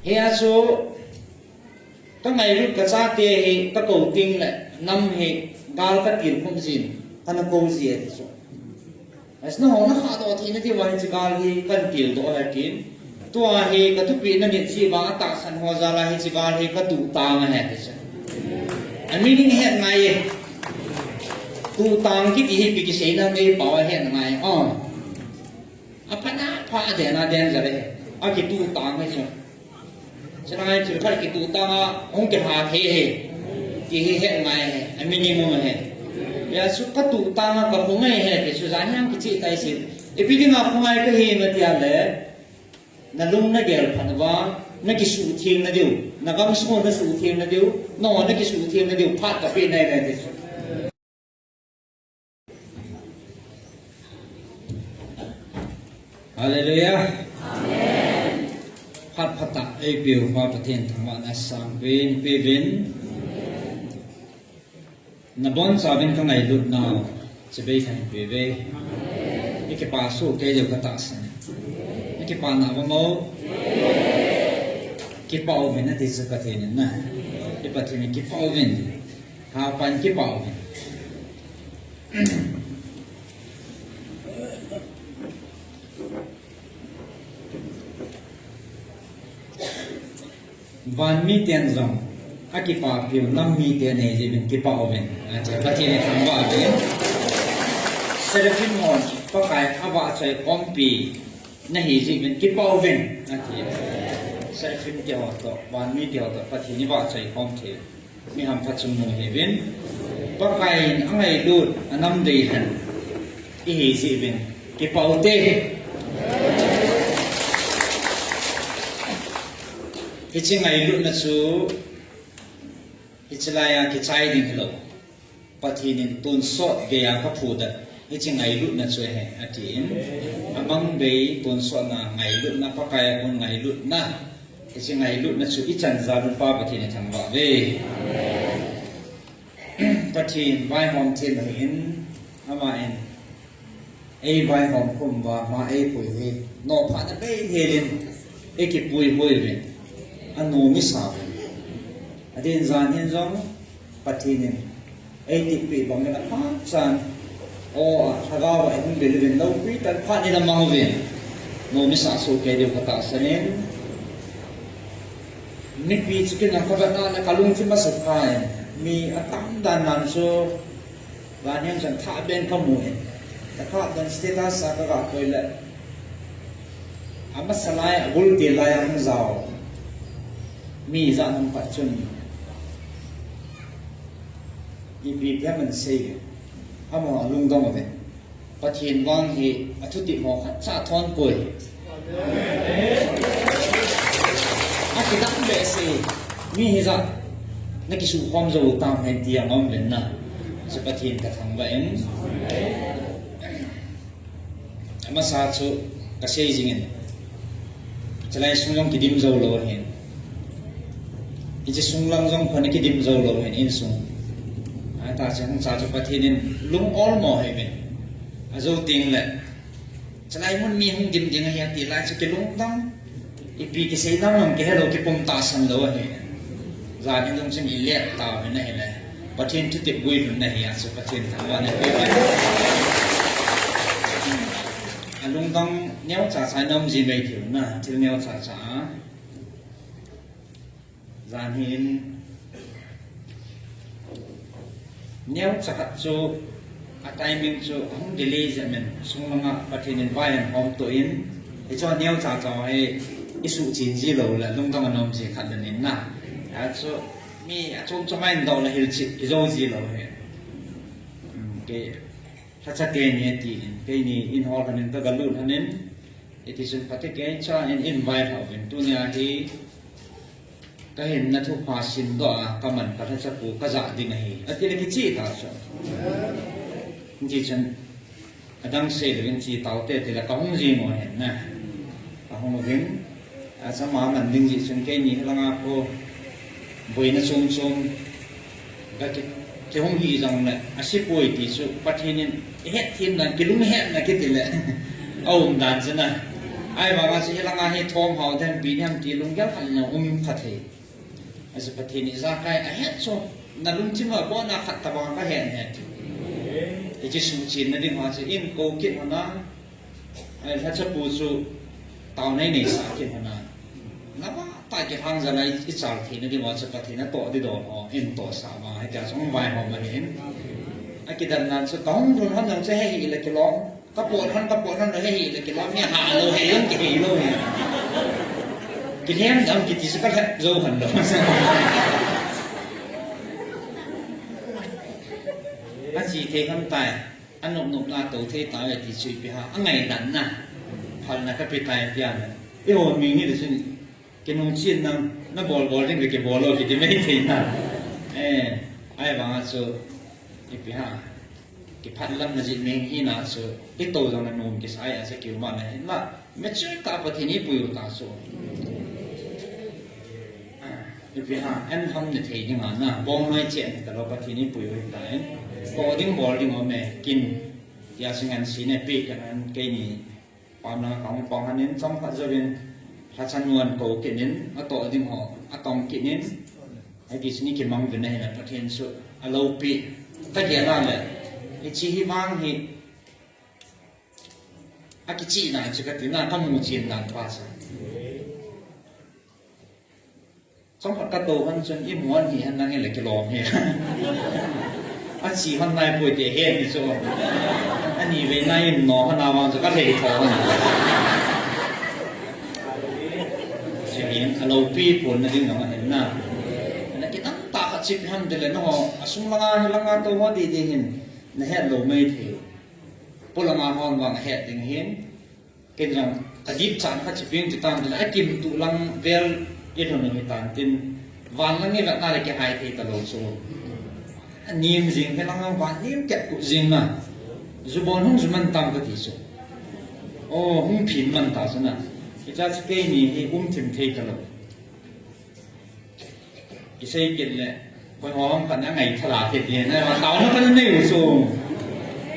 he aso ka ngai lut ka cha te he ka ko ting le nam he gal ka tir khum jin kana ko ji e so asna ho na kha do thi na ti wa chi gal hi kan tir do ha kin tua he ka tu pi na ni chi ba ta san ho za la he chi gal he ka tu ta ma he te sa an meaning he ngai e tu tang ki ti he pi ki sei na me pa he ngai apana pa de na den za le a ki tu tang he so cho nên chúng ta cái tụ ta không kịp hạ thế hệ thì hệ ngày anh minimum hệ ya số các tụ ta có không ngày hệ cái số giá nhang cái chị tay xịt thì bây giờ mà không ai cái hệ mà tiệt lệ là lúc nó gel phần vàng nó cái số thiên nó đều nó có số nó số thiên nó đều nó cái số thiên nó đều phát cái bên này này Hallelujah phát phát tạ ai biểu hoaประเทศทั้งวันsang bên bên bên nabon sabin ka ngai lut nào sẽ bị thành về về những cái bà số cái điều cái tạ sen những cái bà nào mà mẫu cái bảo mình là thì sẽ có thể nên nè cái bảo thì mình cái bảo mình hào pan cái bảo mình van mi tiền rong aki pa piu nam mi tiền này thì mình kipa oven chỉ có thể thằng vợ đấy seraphim hon có cái awa chơi kompi này thì mình kipa oven thì seraphim kia họ to van mi kia họ to có thể như vợ chơi kompi mi ham phát chung mùng heaven có cái anh này đuổi năm đầy hẳn ý gì mình kipa oven cái chuyện này lúc nào chú cái chuyện này cái trái đình hello bắt thì nên tuân sốt về các phụ đất cái chuyện này lúc nào chú hè à thì mang về tuân sốt là ngày lúc nào có cái con ngày lúc nào cái chuyện này lúc nào chú ít chân ra lúc ba bắt thì nên thằng vợ về bắt thì vai hòm trên là hiện ama en ai vai hòm cùng và mà ai bùi về nó phản nó về hiện ai kịp bùi về anh nô mi sao, anh đi ra hiện trong bắt thì nên, anh đi bị bằng cái là phát sản, thằng nào vậy không biết lên đâu quý tận phát đi làm mang về, nô mi sao số cái điều phát sản nên, mình bị cái nào các bạn là cả lung chỉ mà sập khai, mi atam dan làm số, và hiện trong tháp bên không mùi, tháp dan status các bạn coi lại, amat salai gul tiền lại ăn giàu mi ra nông phát triển, ibi dia mình xây, amo lung đông vậy, phát triển vang thì thu tiệm họ khát sa thon cùi, cái đám bể xây, mi hi ra, nó cái sự khoan dầu tam hành tiệm ông bên na, sẽ phát triển cả thằng vậy, ama sa chu cái xây gì nghe, cho nên sung long cái điểm dầu lâu hiện chỉ sung lang trong phần cái điểm dầu lâu hiện in sung, ta sẽ không sao cho phát hiện lúng all mò hay vậy, dầu tiền lệ, cho nên muốn mi không điểm tiền hay tiền lại cho cái lúng đắng, vì cái xây đắng làm cái hello cái bông ta sân lâu hay, ra những trong sinh ý lệ tao cái này này, phát hiện chút tiệm vui phần này à, sẽ phát hiện thằng bạn này cái lúng đắng nhéo chả sai nông gì vậy thiếu nè, thiếu nhéo chả gian hiền nếu chắc cho tại mình cho không delay cho mình xung quanh bắt thì nên vay làm hôm tối in để cho nếu chắc cho hay cái sự chín gì lâu là lúc đó mình làm gì khăn đến na cho mi cho mình đâu là hiểu chỉ cái gì lâu hay cái phát triển cái này thì cái này in họ mình ta gần luôn nên thì chúng phát cái cho in vay họ mình tu nhà thì cái hiện na thu hoa xin đó các mình các thằng phụ các gia đình này, ở đây cái gì ta cho, chỉ chân, đang xây dựng chỉ tàu tết thì là có không gì mà hiện nè, không có những, sao mà mình đừng chỉ chân cái gì là ngã cô, với nó xung cái không nghĩ rằng là ship bồi thì số phát hiện hết thêm là cái đúng hết là cái tỷ lệ, ông đàn thế này, ai banga si helanga he thom hau then bi ham ti lung ya khan na khathe as pathin is a kai a het so na lung chim ha bo na khat ta ba ka hen het e ji su chin na ding ha si in ko kit na ai ha cha pu su tao nei nei sa kit na na ba ta ke hang za lai i chal thi na ding ha cha pathin na to di do ho in to sa ma ai ta song vai ho ma hin a ki dan nan so tong run han nang se he hi le ke lo ka po han le he hi le ke lo mi ha lo he yong ki hi lo ni ki hem dam ki ti sa ka zo han lo a chi the kam tai an nop la to the ta le ti chui pi ha a ngai dan na phal na ka pi tai pya na e ho mi ni de sin ke nong chien na bol ding ke bol lo ki ti me thi na ai ba so i pi ha ki phat lam na ji meng hi na so i to jang na nom ki sai a se ki ma na la me chu ta pa thi ni pu yu ta so i pi ha an ham ne thei ni ma na bong mai chen ta lo pa thi ni pu yu ta ko ding bol ding o me kin ya sing an si ne pi kan an ke ni pa na kong pong han nin som pha zo bin ha chan nuan ko ke nin a to ding ho a tong ki nin ai ki sini ki mang bin ne na pa thien su a lo pi ta ke la le i chi hi mang hi a ki chi na chi ka ti na ka mu chin dan pa sa som pha ka to han chen i muan hi han na nge le ki lom he a chi han nai pui te he ni soอันนี้เวนัยหนอขนาดวันจะก็เลยท้องเสียงเราปีผลนั่นเองเราเห็นนะนั่นกินน้ำตาชิบทำเดลนอสุ่มละงานตัวว่าดีเห็นนั่นเหตุเราไม่ถือพลังงานห้องวางเหตุดึงเห็นกินอย่างกระดิบจานขัดชิบยิ่งติดตามแต่ไอ้กิมตุลังเวลยี่ห้อหนึ่งต่างตินวันละงี้แบบน่าจะแก่หายทีตลอดโซ่อันนี้จริงพลังงานวันนี้แก่กุจริงนะZubon hong zuman tam ka ti so. Oh, hong pin man ta so na. Ita sa kay ni tim thei ka lo. Isay kin le. Koi hong ka na ngai thala the ti na ma taw na ka na nei so.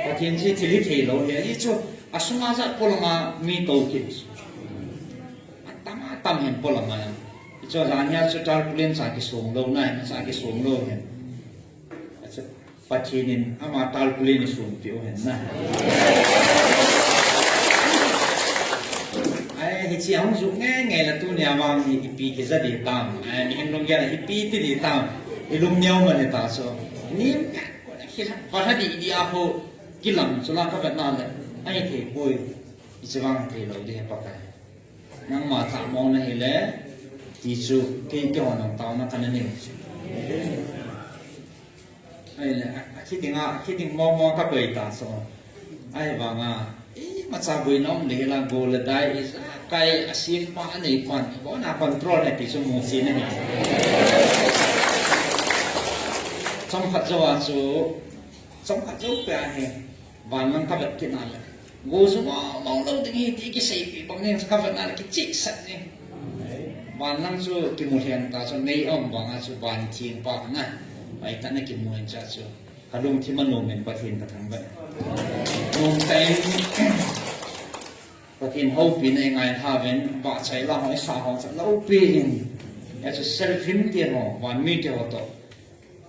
Pa tien si thili thei lo he. I so asuma sa polanga mi to ki. Tam hen polanga. I so la nya so tar pulen sa ki song lo na sa ki song lo he. Patinin ama tal kulin sun pio hen na ai hi chi ang zu nge la tu nya wang hi pi ke za di tam ai ni en long ya hi pi ti di tam i lum nyau ma ne ta so ni ki pa ha di a ho ki lam so la ka na le ai ke poi i se wang te lo de pa ka nang ma tha mong na hi le ti su ke ke ho nang taw na ka na ni ai là khi tiếng mò các bầy ta so ai vàng mà sao bầy nó để là gồ là đại cái asim pa này còn có na control này thì số một xin này trong phật giáo trong phật giáo về hè vàng nó các bậc cái này gồ số mong lâu thì cái xây bị bằng nên các bậc này cái chết sạch này vàng nó số cái một hiện ta số này ông vàng số vàng thiên pa nàyไปท่านนักกิมวยจัดชัวขลุ่มที่มันลงเป็นประเทศกระทั่งแบบลงเต็มประเทศเขาปีในไงท่าเป็นบาดใจเราหอยสาวของเราปีนอยากจะเซลฟิมเตียนหอวันมีเดียวต่อ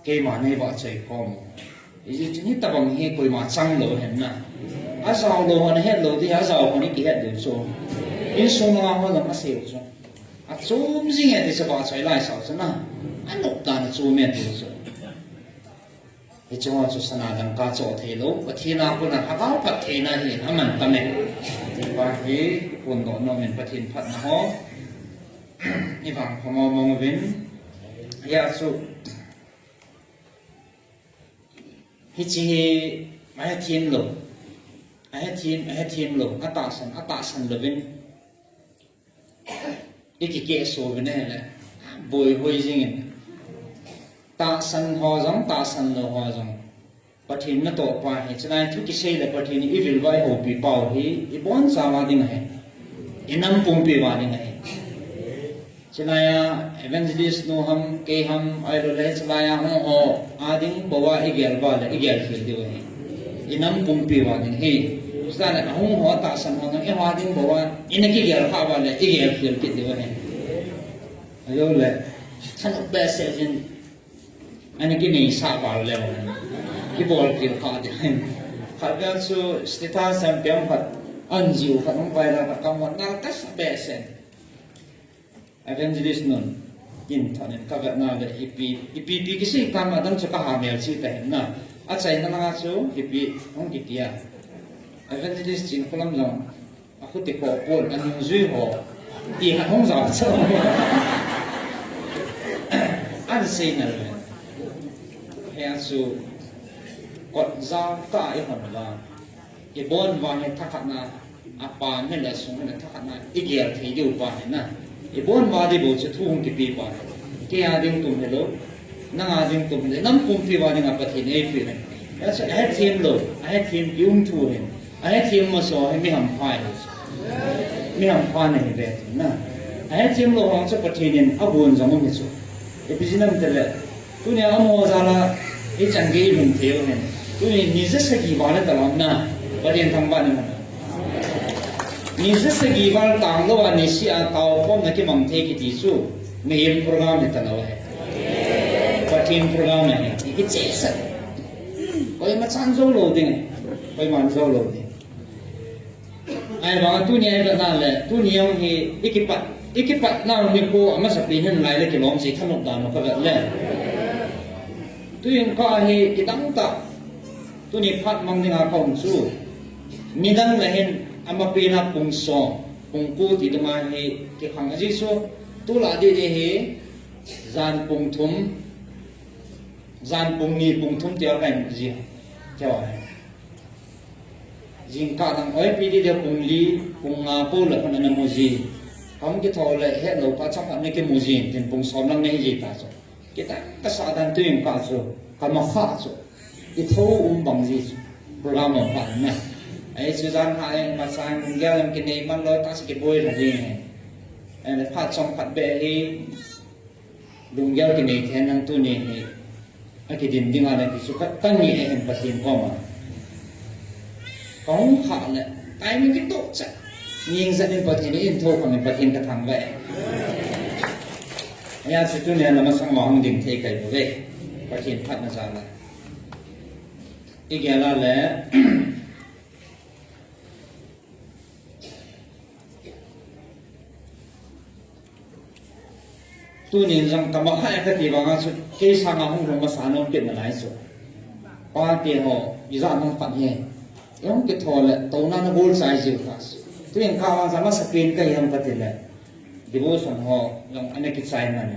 เกี่ยมาในบาดใจคอมอีทีนี้ตะบังเฮกุยมาจังโลเห็นนะอาสาวโลหันเฮโลที่อาสาวคนนี้กี่เฮดูชัวอินส่งมาเขาลงมาเสียชัวอาจูมจริงเฮที่จะบาดใจไล่สาวซะนะอันนกตาหน้าจูเมียดูชัวไอ้จังหวะสุสนาดังกาโจเทโลปะทีนาคนนั้นเขาพัดเทนาเห็นมันตำแหน่งที่ว่าเฮ้คนโดนนเป็นปะทินพัดนะฮะนี่ฟังพอมองวินยาสุฮิจิไม่ให้ทีมหลงไม่ให้ทีมหลงอัตตาสันเลวินอีกเกศโซวินนี่แหละบอยหอยจริงตาสันหอจังตาสันโลหอจังปะทินมาโตไปเห็นฉะนั้นทุกที่เชื่อเลยปะทินอีวิลไว้โอปีเป่าฮีอีบอนสาวาดิ่งไงอีน้ำปุ่มปีวาดิ่งไงฉะนั้นเอเวนเจลิสโนฮัมเกฮัมไอโรเลฉะนั้นห้องหออาดิ่งบอกว่าอีเกลวาเลยอีเกลฟิลดีวะอีน้ำปุ่มปีวาดิ่งฮี ra là không họ tạo sản họ nói hoa tiếng bộ in cái gì là hoa là cái gì là kiểu cái điều này rồi là thân ở bên sẽ trên anh cái này sao vào leo cái bộ kiểu hoa thì phát ra số status xem béo phát ăn nhiều phát không phải là phát công hoạt nào tất bên sẽ evangelist nun in thằng này các bạn nào là ipi cái gì काम mà đang cho các hàng miêu chỉ thế na à chạy nó là số ipi không kịp ya evangelist chính có làm lòng à cứ tiếp họ buồn anh duy họ đi hàng không rõ sao anh say nào hay số còn ra cả cái phần là cái bốn vàng này thắc na apa này là số này thắc na cái gì thì điều vàng na cái bốn vàng thì bộ sẽ thu không kịp bị vàng cái à đừng tụm này luôn năng à đừng tụm này nắm cùng thì vàng đừng apa thì này phi này đó sẽ hết thêm rồi hết thêm dùng thu này hết thêm mà số hay mi hầm khoai này về na hết thêm rồi họ sẽ bắt thì nên áp buồn giống như vậy cái gì nằm thế này tu này ông hồ ra là cái chẳng cái mình thiếu này tu này ni rất sẽ kỳ vọng là tao na bắt điện thằng bạn này ni rất sẽ kỳ vọng tao lo anh si à tao phong cái mầm thế cái tí số main program này tao hay bắt điện program này cái chế sắc coi mà chán dâu lô đi này coi mà dâu lô đi ai bảo tu này là tu này ông thì cái bắt nào mình cô mà sắp đi hơn lại là cái lồng gì thằng nó nó có vậy đấy tu yang kau he kita tak tu ni pat mang dengan kau su midang lain ama pina pungso pungku ti dema he ke khang aji so tu la de he zan pung thum tiao kan ji tiao hai jing ka dang oi pi de pung nga po la kan na mo ji kam ki tho le he lo pa chak ne ke mo ji tin pung som lang ne ji ta so kita kesadaran tu yang kaso kalau kaso itu bang gì program apa na sudah hai masang jalan kini man lo tas ke boy lagi ni phát trong phát bè hi dung jalan kini tenang tu ni cái điểm tiếng Anh thì suka tăng nhẹ em phát triển qua mà không khả là cái những cái tốt chắc nhưng dẫn đến phát triển in thô còn phát triển cái thằng vậy ya situ ni nama sang mahang ding te kai bo ve pathin phat na sala igala le tu ni jang kama ha ka ti wa su ke sa nga hong ro ma sa no pet na lai so pa ti ho yi za nang phat he yong ke tho le to na na bol sai ji ka tu yang ka wa sama screen ka yam ka ti le devotion ho yang ane ki sai man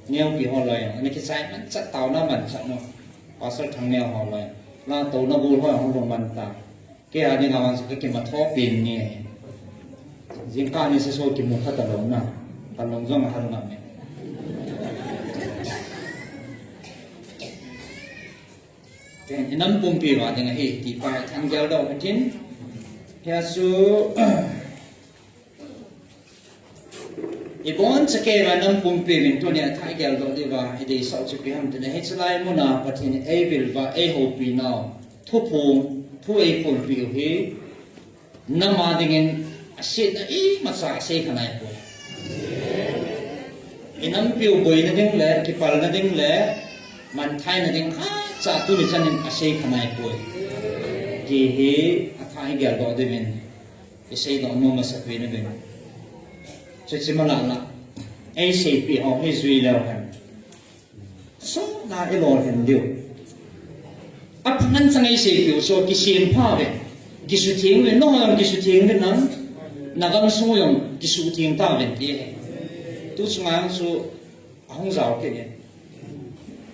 neo ki ho loy ane ki sai man chat tao na man chat no pasal thang neo ho loy la to na bul ho hong rong man ta ke ani nga wan ke ma tho pin ni jing ka ni se so ki mu kha ta lo na ta long jong ha na me ten inam pum pi wa ding he ti pa thang gel do tin ya su ibon sake ranam pumpe min to ne thai gel do de wa ide sau chu pi ham de he chlai mu na pathin e bil wa e ho pi now thu phum thu e pum pi he nama dingen asit e ma sa se khanai ko inam piu boi na ding le ki pal na ding le man thai na ding ha cha tu ni chan ase khanai ko ki he thai gel do de min e sei do no ma sa pi na ben chỉ mà làm là ai sẽ bị họ hay duy lâu hơn số là cái lò hình điều áp năng sang ai sẽ biểu số cái xiên phá về cái sự thiện về nó làm cái sự thiện về nó là cái số用cái sự thiện ta về thế tôi chung là số không giàu cái này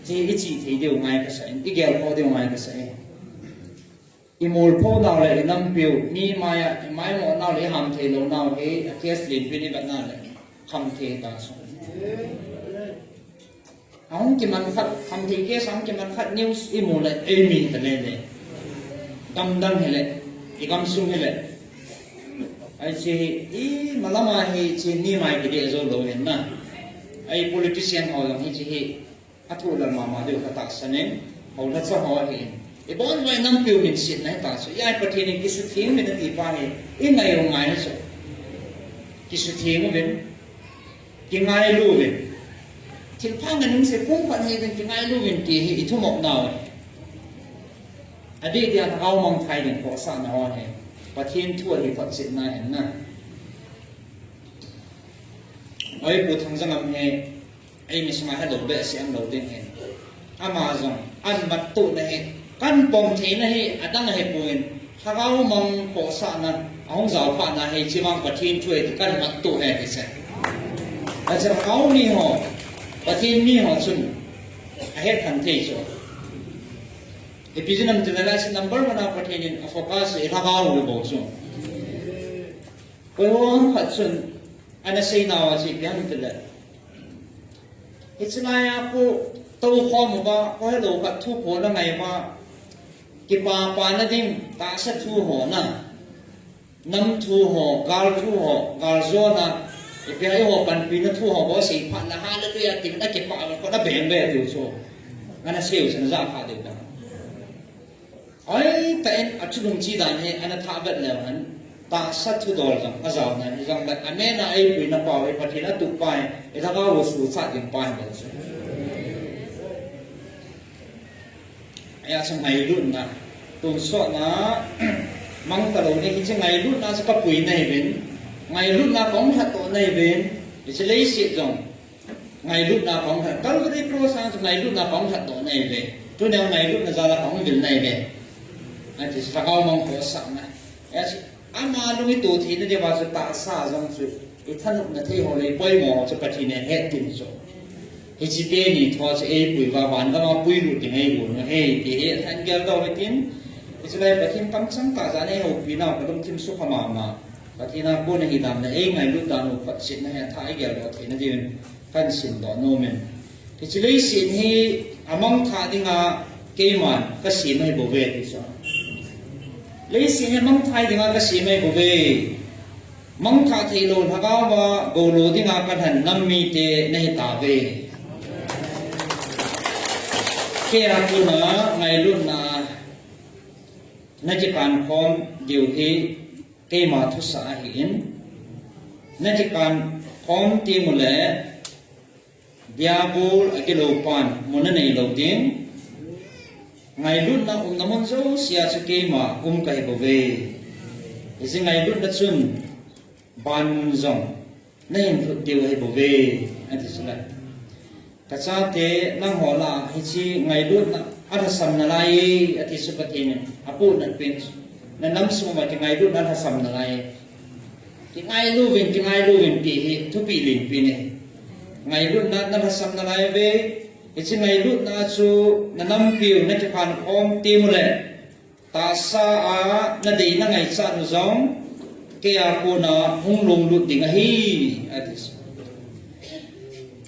thì cái chỉ thấy điều ngay cái sợi cái gel phô điều ngay cái sợi imol phô nào lại năm biểu mi mai một nào lại ham thế lâu nào cái test liền bên này nào lại ham thế ta số ông cái mình phát ham thế cái sáng cái mình phát news imol lại emi thế này này cầm đăng thế này cái cầm sung thế này ai chỉ mà làm ai chỉ ni mai cái điều rồi rồi na ai politician họ làm chỉ à thu là mà đều phải tác sản nên họ rất sao họ thì ไอ้บอลไว้น้ำปิวหินสินนะตาสุยายประเทศนี้กิสุทิ้งเป็นตีไปอีไงลงไงนะสุกิสุทิ้งเป็นกินไงรู้เป็นถึงพังกันนึงเสียพุ่งพันให้เป็นกินไงรู้เป็นตีให้ทุ่มออกหน่อยอดีตเดียวเรามองไทยเนี่ยขอสานเอาให้ประเทศทั่วที่ฝันสินนายเห็นนะไอ้ผู้ทำจังงให้ไอ้มิสมาให้เราเบสเสียงเราเด้งเห็นอามาซองอันบัตตุนะเห็นกันปมทีนะเห็นอันนั้นเห็นปุ่นถ้าเรามองขอสานนั้นเอาเจ้าผ่านนะเห็นที่วางประเทศช่วยกันบัตตุเห็นเสร็จแต่จะเอานี่หอประเทศนี่หอชุนเห็นทันทีชัวไอ้พิจารณาตัวนั้นนัมเบอร์วันประเทศนี้โฟกัสถ้าเราหรือบอกชัวไปว่าขัดชุนอันนั้นสิ่งnàoสิ่งที่มันเป็นเลยเหตุนั้นaku tahu kamu bah kau lo kat tu pun nak ngai bah kita pan nanti tak setu ho na nam tu ho gal tu ho gal zona ipi ayo ho pan pin tu ho bah si pan lah hal tu ya tim nak kita kau nak bembe tu so ana sel sen za kha de dah ai tain achulung chi dan he ana tha bet le han ta setu dol jang azab na jang bat amena ai pin na pa ai pathina tu pai eta ka wo su sa din pai ba so ya sang ngày luôn na tu so na mang ta lo ni chi ngày luôn na sa pui nei ben ngày luôn na kong hat to nei ben chi lei si jong ngày luôn na kong hat kal ri pro sa ngày luôn na kong hat to nei ben tu ne ngày luôn na za la kong bil nei ben a chi sa ka mong ko sa na ya chi ama lu tu thi ne de ba sa ta sa jong su i than na thei ho le poi mo cha pa thi ne het tin so he chi pe ni tho che e pui wa wan ka ma pui lu ti ngai lu no he ti he than gel do le tin Israel patin tam sang ta za ne ho pi na pa dum tim su khama ma patina ko na hi dam na e ngai lu da no pat sin na he thai gel do the na din kan sin do no men ti chi le sin hi among tha dinga ke man ka sin mai bo ve ti so le sin he mong thai dinga ka sin mai bo ve mong tha thei lo na ga wa go lo dinga ka than nam mi te nei ta ve kia tu na ngày luôn na na chỉ cần khom điều khi cái mà thu sa hiện na chỉ cần khom tiền một lẽ diabol cái lô pan một nơi này đầu tiên ngày luôn na namon dấu xia cho cái mà cái bảo vệ thì ngày luôn na chun ban rong nên thuộc điều hay bảo vệ anh thì sao cả cha thế năng họ là hay chi ngày luôn na ada sam na lai ati supatine apu na pin na nam su ma ki ngày luôn na sam na lai ki ngày lu vin pi hi thu pi lin pi ne ngày luôn na sam na lai ve chi ngày luôn na chu na nam piu na ki phan om ti mu le ta sa a na dei na ngày sa nu zong ke a ko na hung lung lu ding hi ati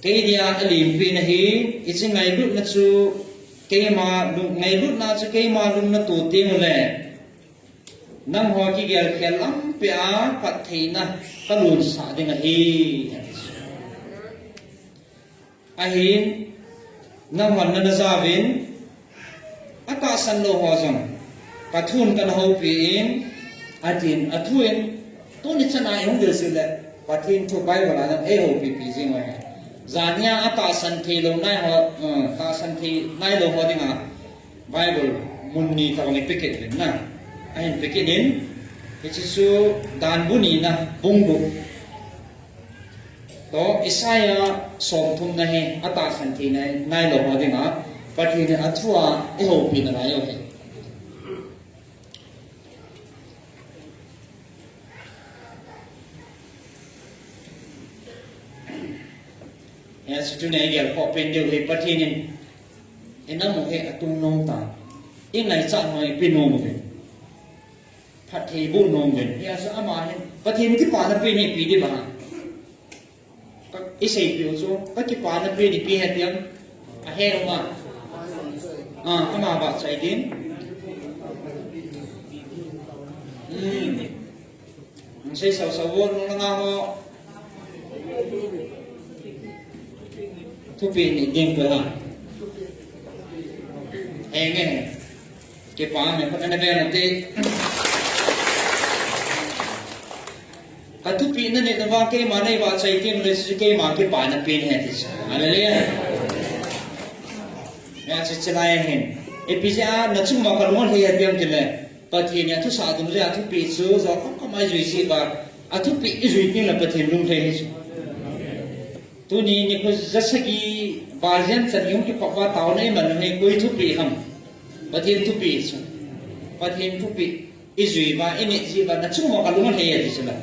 cái dia alim pin hi chi ngày luôn na chu cái mà ngày lúc nào cho cái mà lúc nào tụt tiền lên năm hoa cái gel khéo lắm bia phát thị na ta luôn xả đi ngay ahin năm hoa nó ra vin aka san lo hoa rằng cả thun cả hậu pin atin athuin tôi đi chân ai không được sự lệ và thiên thuộc bay vào là ấy hậu pin pin gì ngoài zania ata santhi lo nai ho ta santhi nai lo ho dinga bible munni ta ngi picket na ain picket in ichisu dan buni na bungu to isaya som thum na he ata santhi nai lo ho dinga pathi ne athua e ho pin na yo he ya situ ne gel ko pen de he pathi ni ena mo he atung nom ta in nai cha noi pin nom he pathi bu nom he ya sa ama he pathi ni ti pa na pin he pi di ba ka isei pi so ka ti pa na pin di pi he tiam a he ro ma ama ba sai din sei sao sao wo no nga mo thu pin ni ding ko ha nghe cái phá mình vẫn anh em thế cái thứ pin này nó vào cái mà này vào xây cái mình sẽ cái mà cái phá nó pin hết thì hallelujah ya sẽ chơi lại hen epizia nó chung mà còn muốn hay điểm cái này bắt thì nhà thứ sáu tuần ra thứ pin số rồi không ai duy trì và thứ pin duy trì là bắt thì luôn thấy hết tu ni ni ko zasagi bajan sanyong ki papa tao nei man nei koi thu pi ham pathin thu pi chu pathin thu pi izui ba ini ji ba na chu mo kalungan he ya disala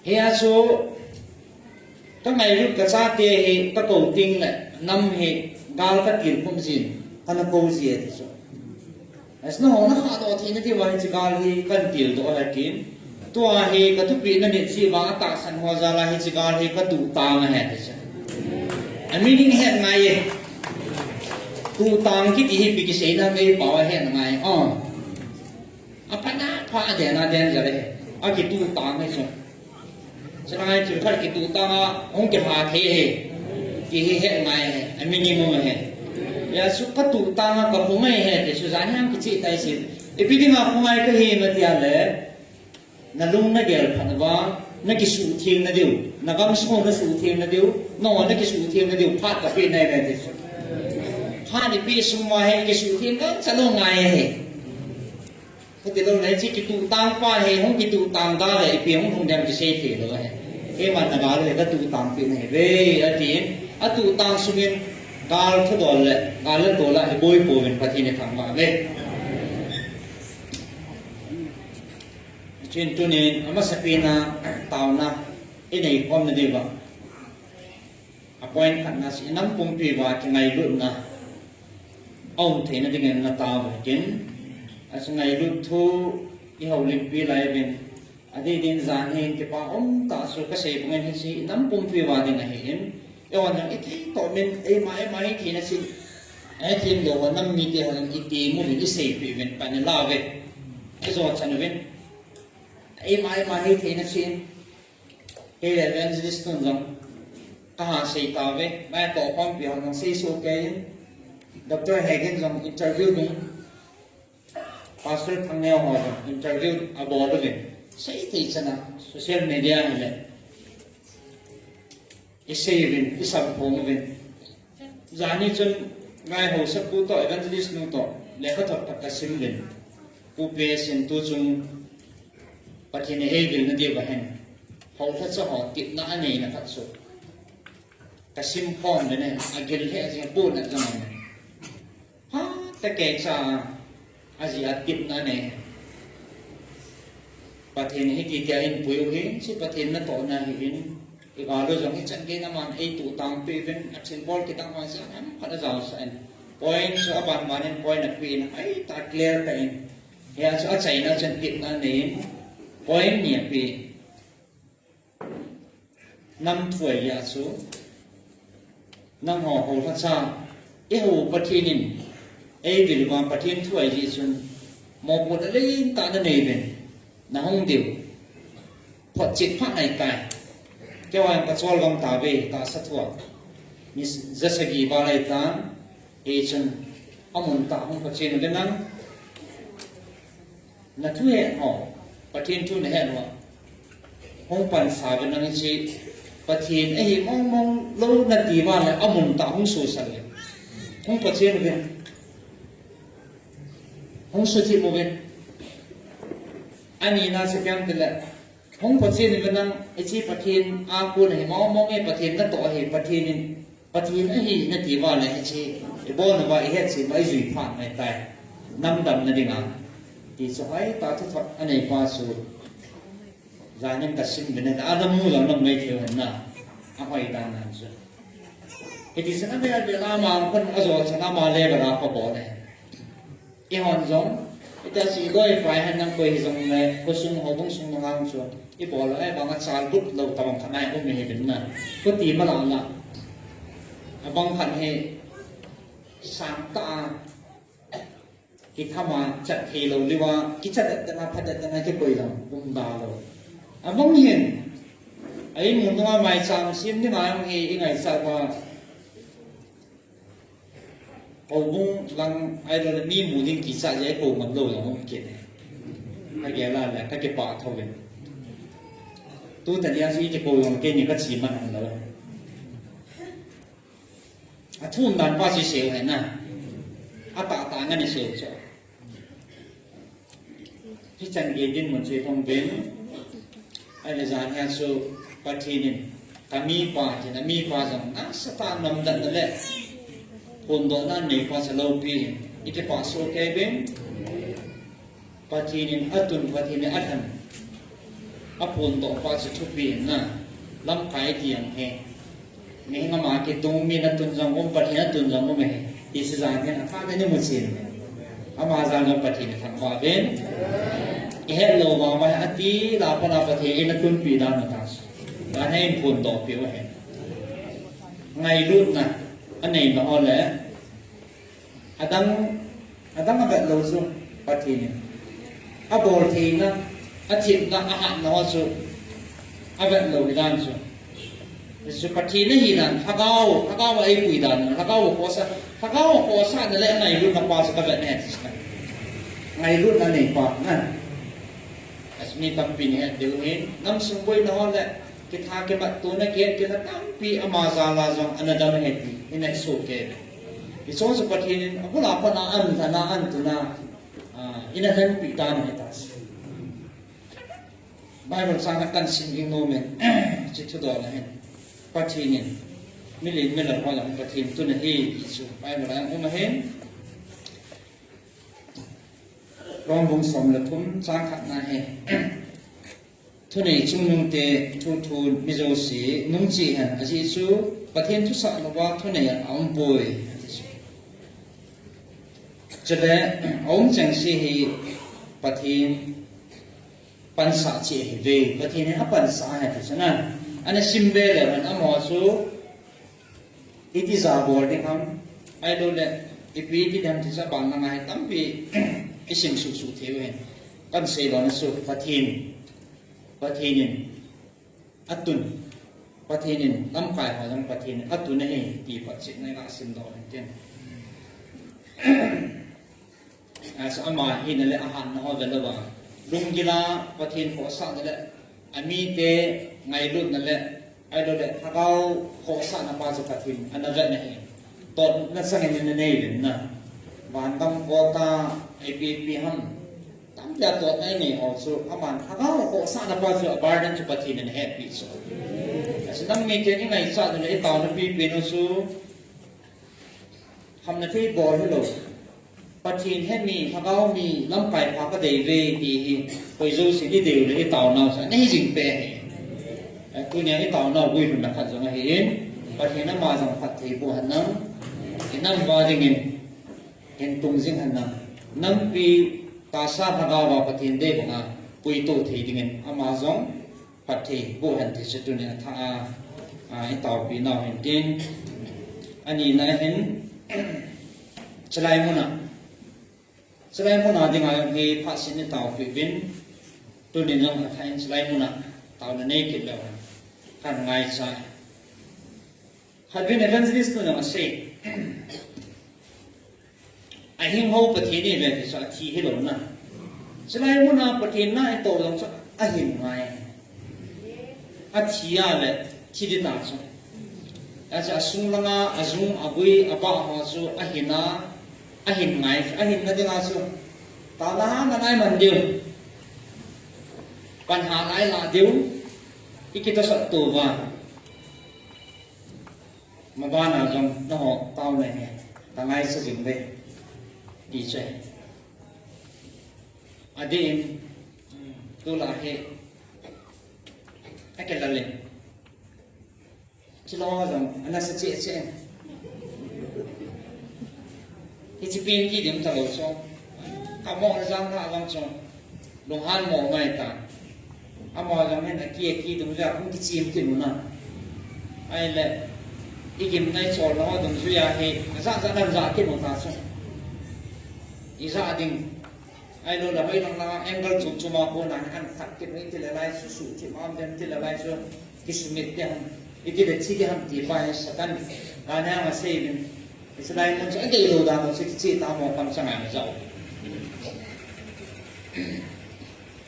he a so ta mai ru ka cha te he ta ko ting la nam he gal ka kin pum jin kana ko ji ya disu as no na ha do thi na ti wa ji gal hi kan til do ha kin tua he ka thu pi na ni chi ba ta san ho za la he chi gal he ka tu ta ma he disu meaning he ngai tu tang ki ti pi ki sei na me pa he ngai apana pha de na den ja le a ki tu tang he so sanai chu thar ki tu tang a ong ki ha the he ki he ngai he meaning mo he ya su ka tu tang ka ho mai he de su zan ham ki chi tai si e pi ding a ho mai ka he ma tia le na lung na gel phan ba na ki su thieng na diu na gam su na su thieng na diu no na ki su thieng na diu phat ka pe nai le de phat ni pi su ma he ki su thieng ka cha lo ngai he ko ti lo nai chi ki tu tang pa he hong ki tu tang da le pi hong hong dam ki se the lo he he ma na ga le ka tu tang pi ne ve a ti a tu tang su min gal thu do le gal le do la he boi po min pa thi ne thang ma le trên tu này ama sapina tao na ini kom na diba appoint kan na si nam pum pi wa ki ngai lu na ông thế na dingen na tao kin as ngai lu thu i hau lim pi lai ben adi din zan hin ke pa om ta su ka sei bungen hin si nam pum pi wa ding hi in e wan yang iti to min e mai thi na si e tin lo wa nam mi ke han iti mu mi sei pi ben pa na la ve e zo chan ven ai mai thì nó xin cái là evangelist tuần long ta hà xây tao với mai tổ con biểu nó xây số cái Dr. Hagen dòng interview đúng pastor thằng neo họ interview à bỏ được vậy xây thì sao nào social media này là cái xây bên cái sản phẩm bên giá như chân ngay hồ sơ cụ tội evangelist nông tổ để có thuật cái sim lên cụ về xin tu chung but in a vil na dia bahen hau tha cha ho tip na ani na khat so kasim phom de ne agil he asia pu na zaman ha ta ke cha asia tip na ne pathin he ti tia in puyo he si pathin na to na hi in e ga lo jong hi chan ke na man e tu tang pe ven action ball ki tang ma sa am khana jaw sa en point so apan manen point na pin ai ta clear ta in ya so chai na chan tip na ne point nhẹ vì năm tuổi ya số năm họ hồ phát sao cái hồ bát thiên nín ấy vì là bát thiên tuổi gì xuân một một lấy ta nó này về là không điều phật chết phát này cài cái anh ta cho lòng ta về ta sát thua như rất là gì ba này ta ấy xuân ông muốn ta không có chuyện đến năng là thứ hẹn họ pathin tu ne hen wa hong pan sa ben nang chi pathin ei mong lo na ti wa la amun ta hong su sa le hong pathin ben hong su ti mo ben ani na se pyam te la hong pathin ben nang e chi pathin a ku ne mong e pathin na to he pathin ei na ti wa la he chi e bo na wa e he chi mai zui phat mai tai nam dam na dinga thì số ấy ta thức phật anh này qua số gia nhân cả sinh bên này Adam mua lòng đồng mấy thiếu hình nào anh hỏi đang làm gì thì sẽ nói về làm mà con ở rồi sẽ làm mà lên và làm có bỏ này cái hòn giống cái ta chỉ đôi phải hành năng quỳ giống này có sung hồ bông sung ngang xuống cái bỏ lại bằng cái sàn bút lâu tầm khả năng cũng mình đến mà có tìm mà làm bằng khẩn hệ sáng tạo cái tham mà chặt thì lâu đi qua cái chặt đất na phát đất na cái quỳ lòng cũng đào rồi bông hiền ấy muốn nó mày chạm xiêm thế nào thì ngày sau qua bung lang ai lo mi mu ding ki sa ye ko ngam lo yang ke ne ka ge la la ka ke pa tho gen tu ta ya si je ko yong ke ni ka chi man an lo a thun dan pa si se hai na a ta ta nga ni se choที่จันเย็นยินเหมือนเสียงเป็นไอ้เรื่องนี้สุปฏิทินถ้ามีป่าที่นั่นมีป่าจังนักสตาร์นำดันนั่นแหละคนโดนนั่นในป่าสโลปีอีกป่าสุเกบินปฏิทินอัตุนปฏิทินอัตันอัปนโดป่าสุทุปีน่ะลำไก่ที่ยังเฮนี่งามาเกตุงมีนัตุนจังองปฏิทินนัตุนจังองไม่อีสานเนี่ยข้าได้เนี่ยมุสินอามาจังองปฏิทินทำว่าเป็นเฮ็ดโลมาไว้อติลาปนาประเทศนักตุนปีดานทัสการให้ผลต่อเปียวเห็นไงรุ่นน่ะอันไหนมาอ่อนแหละอาดังมาแบบเราสุประเทศเนี่ยอาโบลทีนะอาทิตย์นะอาหารนอสุอาแบบเราปีดานสุสุประเทศนี่นั่นถ้าเขาไอ้ปีดานถ้าเขาโคสนั่นแหละไงรุ่นนักปาสกับแบบนี้ไงรุ่นอันไหนปานั่นมีตั้งปีนี้เดี๋ยวนี้น้ำสมบูรณ์น้อยแหละคิดหาเก็บตัวนักเรียนคิดตั้งปีอามาซาลาจังอันนั้นจะไม่เห็นนี่ในสุเกตอีส่วนสุปฏิทินaku lapar naan tanaan tu na ini kan pita na hitas Bible sangat kan singing nomen citu doa lahปฏิทินมิลินมิลล์พอหลังปฏิทินตัวนี้อีสุBible yang umahinรองวงสมและทุ่มสร้างขัดนาเฮทุนในชุมนุมเตทูมิโซสีนุ่งจีหันอาชีสูประเทศทุสานว่าทุนในอัมบุยจะได้องค์จังสีให้ประเทศปัญษาเจีเวประเทศนี้ปัญษาให้ที่ฉะนั้นอันนี้ซิมเบลเลยมันอมอสูอิติซาบอร์ดิ้งคำไอ้ดูเลยอีพีที่ทำที่จะบังนังไงตั้มปีไอ้สิ่งสุดเทวเห็นกันเสดอนสุปฏิทินอัตุนปฏิทินลำไก่หัวลำปฏิทินอัตุนนี่ปีปัจจิในราศีดอนเจนสามาหินนั่นแหละอาหารนอเวลว่าลุงกีฬาปฏิทินหัวสันนั่นแหละอามีเตไงรุ่นนั่นแหละไอ้เราเด็กถ้าเขาหัวสันนับปาสุปฏิทินอันนั้นนี่ตอนนั้นสังเกตในนี้เลยนะวันตั้งโคตาไอปีฮันตั้งแต่ตัวนี้ออกสู่อามันถ้าเขาโคสานนับสู่บาร์ดันสุปฏิทินแฮปปี้สุดแต่ฉะนั้นมีเจนี่ไงสัตว์ในตอนนั้นปีนู้สู่ทำหน้าที่บอลให้เราปฏิทินให้มีถ้าเขามีลำไปพาก็ได้เวทีไปสู่สิ่งที่เดียวในตอนนั้นสักนี่จริงเป๊ะตัวนี้ในตอนนั้นวิ่งมาขัดจังเห็นปฏิทินนั้นมาจากพัฒน์บุหันนั้นนั่นว่าจริงเห็นตรงสิ่งนั้นนั่นปีตาซาพระกาวปฏิทินเด็กนะปุยโตทีดิ่งอามาซองพัฒน์บุหันที่สุดเนี่ยถ้าไอ้ต่อปีน่าเห็นจริงอันนี้นะเห็นสลายมุนะดิ่งให้พระสินต่อปีบินตัวนี้ยังให้สลายมุนะต่อในนี้กินแล้วขันไงใช่ขันเป็นเอเวนซิลิสต์ตัวนี้มาเซ่ไอ้หิ้งหูปฏิทินเลยที่สักทีให้หลงนะสลายมุนะปฏิทินน่าไอ้โตลงสักไอ้หิ้งไงไอ้ทีอะไรที่ดินน่ะสักไอ้จะสุ่งละงาไอ้สุ่งอาบุยอาบ้าหัวสุไอ้หินน่ะไอ้หิ้งไงไอ้หิ้งนั่นที่น่าสุตาล้านั่นไอ้มันเดียวปัญหาไอ้ละเดียวที่คิดจะสักตัวว่ามาบ้านเราจังน้องเต้าเลยเนี่ยต่างไงสักสิ่งเลยดีใจอดีตตัวละเหตุไอ้แกละเลยที่เราจังอันนั้นสักเจ๊เจ๊ที่จะเป็นกี่เดือนตลอดช่วงข้ามองจังข้ามองจังลงหันมองไม่ต่างข้ามองจังเห็นไอ้กี่ตรงนี้คุณที่จีมที่นู่นน่ะไอ้เล่อีกิมในโซนเราตรงสุยาเหตุสักนั้นสักกี่โมงตาส่งอีสักดิ่งไอ้เราเราให้ลองแองเกิลจุ่มๆมาโคนนั้นอันสักกี่นี้ที่ละลายสุดๆที่มันเป็นที่ละลายส่วนที่สมิธเนี่ยอีที่เด็ดที่ทำที่ไปสักกันการนี้มาเซฟ Israel mun sẽ đi lâu đào sẽ chỉ ta một con sang ngày giàu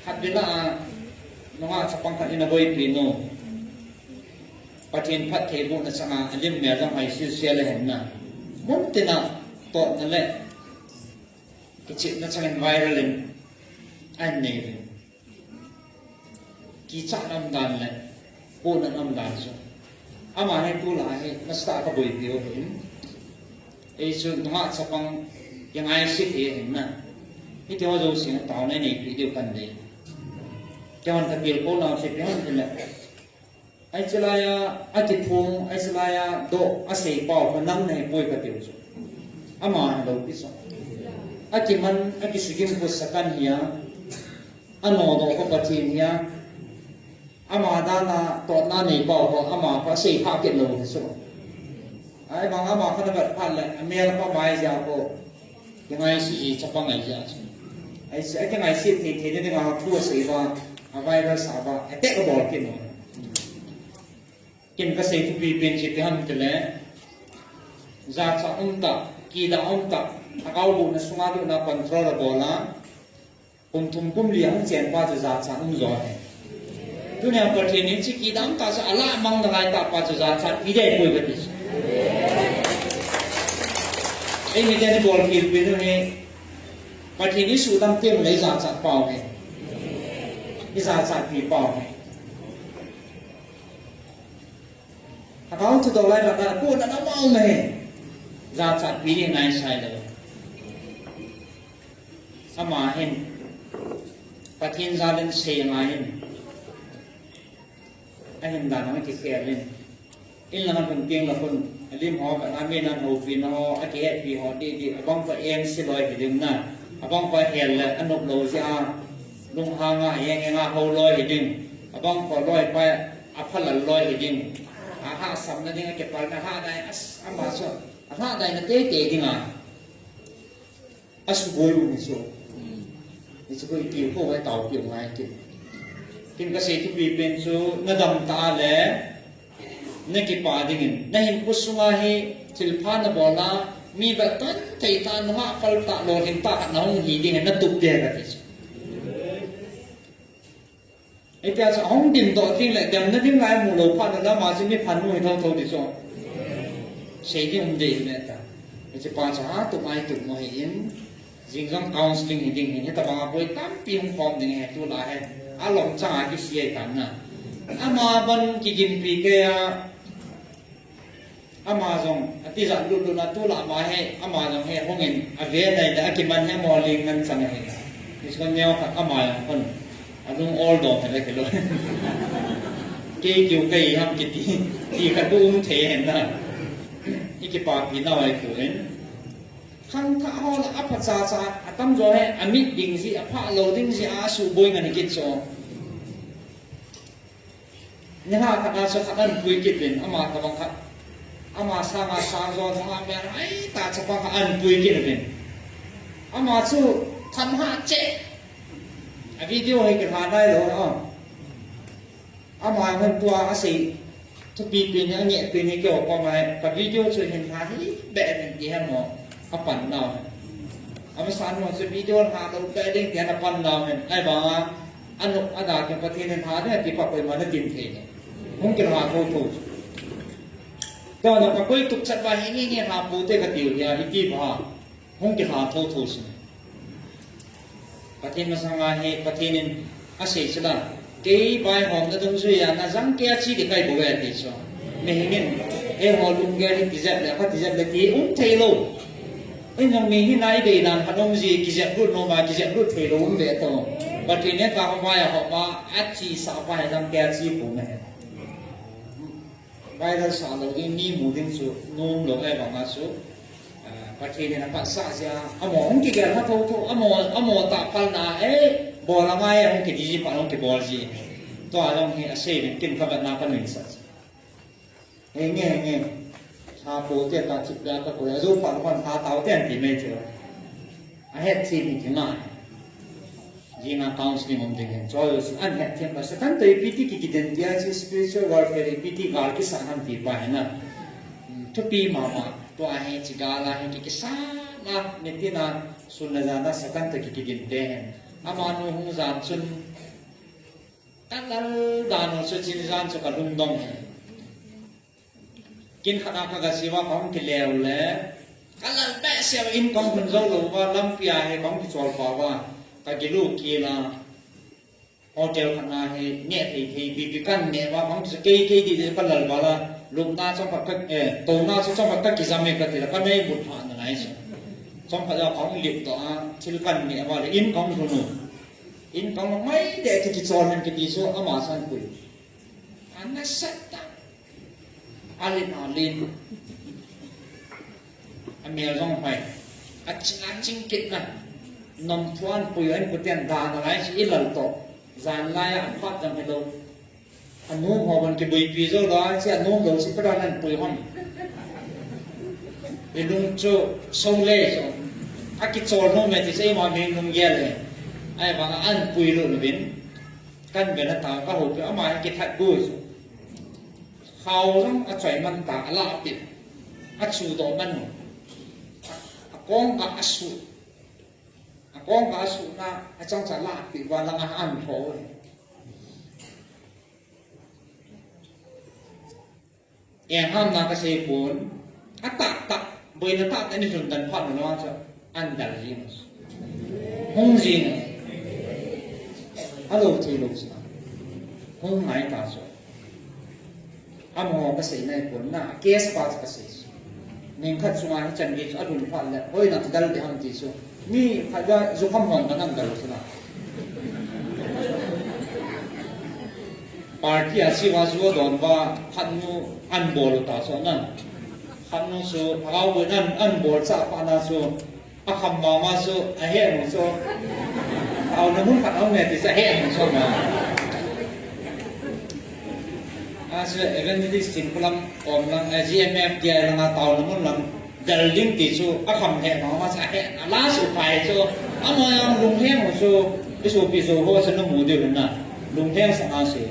hạt đi là nó ha sắp bằng khát in bơi pino patin phát thế bộ nó sang ngày lim mẹ trong hay siêu siêu lên hình na muốn thế nào tốt nó lên cái chuyện nó sang viral lên anh này kỹ chắc năm đàn lên bộ nó năm đàn rồi ama hay tu lại nó start cái bơi pino ấy sự nó sắp bằng yang ai sẽ thế hình na cái điều đó sẽ tạo nên cái điều cần đấy cho nên cái điều nào sẽ biến thành là ai sẽ là ai thì phun ai sẽ là độ ai sẽ bảo cái năm này bôi cái điều gì ama đâu biết sao ai thì mình ai thì sử dụng cái sakan hiya anh nói đó có bắt chuyện hiya ama đã là tốt na này bảo có ama có sẽ phát cái lâu cái số ai bằng ama có thể bắt lại mail có bài gì có yang ai sẽ chấp bằng ngày gì ai cái ngày sẽ thì nên là họ thua sự và virus apa attack cái ball kia cái sẽ thu bị biến chỉ hẳn cái lẽ ra sa ta kỳ đã ta akau bu na sunga du na control la bola thum kum liang chen pa za sa rồi tu ne par the ni chi kỳ đã ta sa ala mang na lai ta pa za sa ki dai koi ba ti ai ni den ball ki bi nu ne par the ni su dam tem lấy za sa pao ne cái giá trị bị bỏ này, các từ đầu lại là cô đã mau này, giá trị bị như này sai rồi, ama hen, phát hiện ra lên xe ngay hen, anh em đã nói cái xe lên, in là phần tiền là phần lim họ cả anh bên anh hậu pin họ anh kia pin họ đi băng phải em xin lỗi thì đừng na, băng phải hẹn là anh nộp lô ra lung hang a yang nga ho loi hiding abang ko loi pa aphala loi hiding ha sam na ding ke pal na ha dai as ama so ha dai na te dinga as boi ni so ni so ki ko ai tao ki ngai ki ka se tu bi pen so na dam ta le ne ki pa ding na hin kusunga hi silpha na bola mi ba tan thei ta na ha fal ta lo hin ta na hong hi ding na tup de ka tiไอ้เจ้าห้องดินต่อทิ้งแหละเดี๋ยวนั้นทิ้งไรหมู่เราพันแล้วมาซึ่งไม่พันนู่นเท่าดิส่วนเสียที่มันดีเนี่ยแต่ไอ้เจ้าป่าช้าตุ่มไอ้ตุ่มมาเห็นจริงๆ counseling จริงๆเนี่ยแต่บางคนตั้มปีของความยังไงตัวละให้อารมณ์จ้าที่เสียกันนะอามาบันกินปีเกียอามาจงที่จะดูนะตัวละมาให้อามาจงให้ห้องเงินอาเวในแต่กินมันให้มอลิงนั้นสั่งให้ที่ส่วนเนี้ยอามาอย่างคนanh all đồ phải cái lối cái kiểu cái ham cái thì cái bụng thể hiện ra cái bạc thì nào lại của anh khăn thà họ là áp sa sa tâm rồi anh biết đình gì áp hạ lầu đình gì à sụp bôi ngành cái chỗ nhưng mà các số các anh bôi cái bên ama các bạn khác ama sang rồi thằng anh ấy ta sẽ các anh bôi cái bên ama số tham hạ chết video hay cái phản đây rồi à mà mình qua sĩ thực bị pin nhẹ pin như kiểu qua mà cái video truyền hình phá thì bẻ mình gì hết mà phần nào mà sáng một cái video phá đâu bẻ đến cái là phần nào mình ai bảo anh lúc anh đã cái phần hình phá thì cái phần mà nó tìm thấy không cái là thôi thôi cho nên cái cuối tục sẽ phải như hà bù tê cái điều gì đi mà không cái hà thôi thôi patin masanga he patinin ase chula ke bai hom da dum suya na jang ke chi de kai bo ga ti so me hingin e ho lung ge ni tizat la pa tizat la ti thei lo e nong me hi nai de nan hadom ji ki jat ru no ma ki jat ru thei lo um de to patin ne ka ho ba ya ho ba at chi sa pa ha jang ke chi bo me bai da sa lo ni mu ding su nom lo ai ba ma su patin ne na pa sa sia among ki ga ha tho among ta pal na bol la ngai hong ki ji pa hong ki bol ji to a long he ase bin kin ka na ka nin sa nghe cha po te ta chip la ka ko ya zo pa kon ta tao ten ti me che a het ti ni ki na ji na counseling om ding so an het ti ba sa tan te pt ki den dia chi spiritual warfare pt gal ki sa han ti pa na to pi ma tua he chigala he ki sa na netina sunna jana sakan ta ki ginte hen amanu hung jan chun tanal dano su chin jan chu ka lung dong kin khana kha ga siwa kong ki lew le kalal pe sia in kong kun zo lo wa lam pia he kong ki chol pa wa ka ki lu ki na hotel khana he ne thei bi kan ne wa kong su ke di de kalal ba la lục na trong Phật các tổ na trong Phật các kỳ gia mê các thì là cái này một hoàn là này trong Phật giáo có liệt đó chỉ cần nhẹ vào để in công rồi in công mấy để thì chỉ cho nên cái gì số ở mà sang quỷ anh nó sát ta alin anh mèo trong phải anh chính kịch này nằm thuan quỷ anh có tiền đàn là này chỉ lần tổ dàn lai anh phát ra mấy đâu anh nuông họ vẫn cái bụi bì rồi đó chứ anh nuông đâu sẽ bắt đầu anh bụi không vì nung cho sông lê rồi anh cái tròn nung này thì sẽ mà mình nung gel này ai bảo anh bụi rồi là biến căn về nó tạo các hộp cái mà cái thật bụi rồi khâu lắm anh phải mình tạo lạ biệt anh chủ động mình con cả sụt na anh trong trả lạ biệt và là ăn thôi em ham na kasi pun tak boleh letak ini sundan pat mana macam andal jenis hong jenis halo cilo sih hong naik kaso amo kasi naik pun na case pat kasi ningkat semua macam ni adun pat le oi nak dal di ham tisu ni kaja zukam hong kan andal sih party asi wasu don ba khanu an bol ta so nan khanu so aw nan an bol sa pa na so a kham ma ma so a he mo so aw na mun khat aw ne ti sa he mo so ma a so event this simpulam om lang GMF dia lang taw na mun lang daling ti so a kham he ma ma sa he la so pai so a mo yang lung he mo so isu pi so ho sa no mu de na lung he sa a so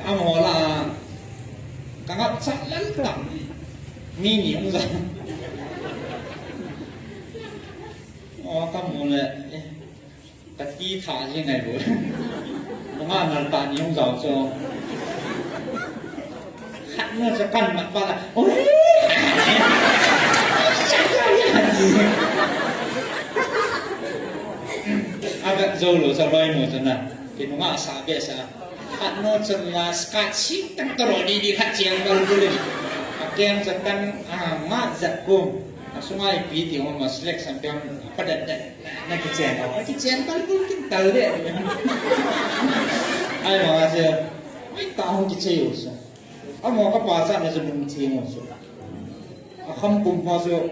amo là cả ngọc sắc lắm lắm mi nhỉ không rồi các mù là cái tí thả như này rồi đúng không là bạn nhung giàu cho khăn nó sẽ căn mặt vào là ôi agak jauh loh sampai mau sana kita nggak sabi sa ano sana skachi tan terodi di kacang kalau boleh akem setan mat zakum sungai pi tiang maslek sampai pada nak kacang kalau mungkin tahu deh ai mau aja ai tahu kacang usah mau ke pasar nak sebelum tiang usah akam pun pasal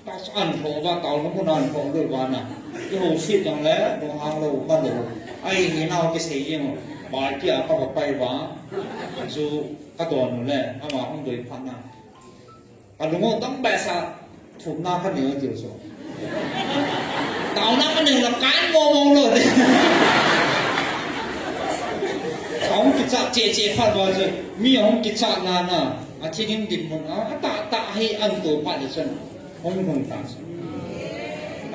pas anfo ba tahu nak pun anfo dulu mana cái hồ shit yang lẽ đồ hàng lầu ban đầu ai nghĩ nào cái gì vậy mà bà kia có một bay quá dù các đoàn nữa lẽ mà không được phát nào và đúng không tấm bè sa thuộc na phát nhiều điều số tao na phát nhiều là cái mong mong rồi không kịch chặt chế phát vào rồi mi không kịch chặt na à chỉ những điểm một tạ hay ăn tổ bạn để chân không tạ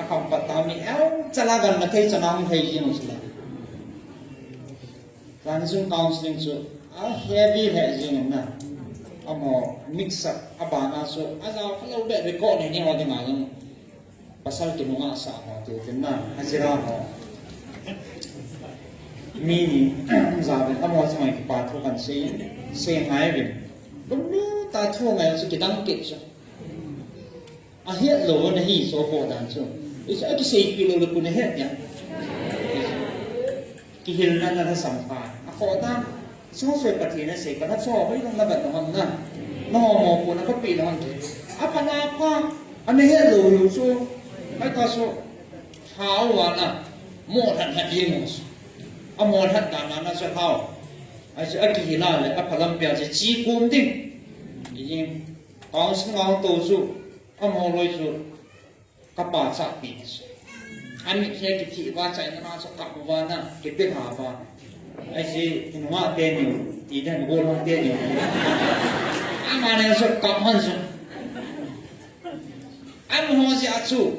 không bắt tao mình áo chả là gần là thấy cho nó không thấy gì nữa là nó dùng counseling số heavy hệ gì nữa nè mix up bạn nào số giờ phải lâu bẹt với con này nhưng mà thế nào nhưng pasal cái nó ngã sao thì thế nào hazira họ mini giờ bên xem mày bà thu cần xem ngay về đúng ta thu ngày sự cái đăng ký số hiện lộ nó hi số hộ đàn số itu ada sekilo lebih nehet ya. Kihilna na sampai. Ako ta so pati na say kana so ay lang laban naman na. No po na kapi naman. Apa na apa? Ano hello yo so ay ta so hawa na mo than hadimos. Amo than na so haw. Ay so akihila le apalam pya je chi kum ding. Yin ang sing to so amo loi so kapal sapi, ani saya kecil baca ini masuk kat bawah na, kita apa? Asyik ingat dia ni, tidak boleh dia ni. Amal này số cọp hơn số anh hoa gì ác chú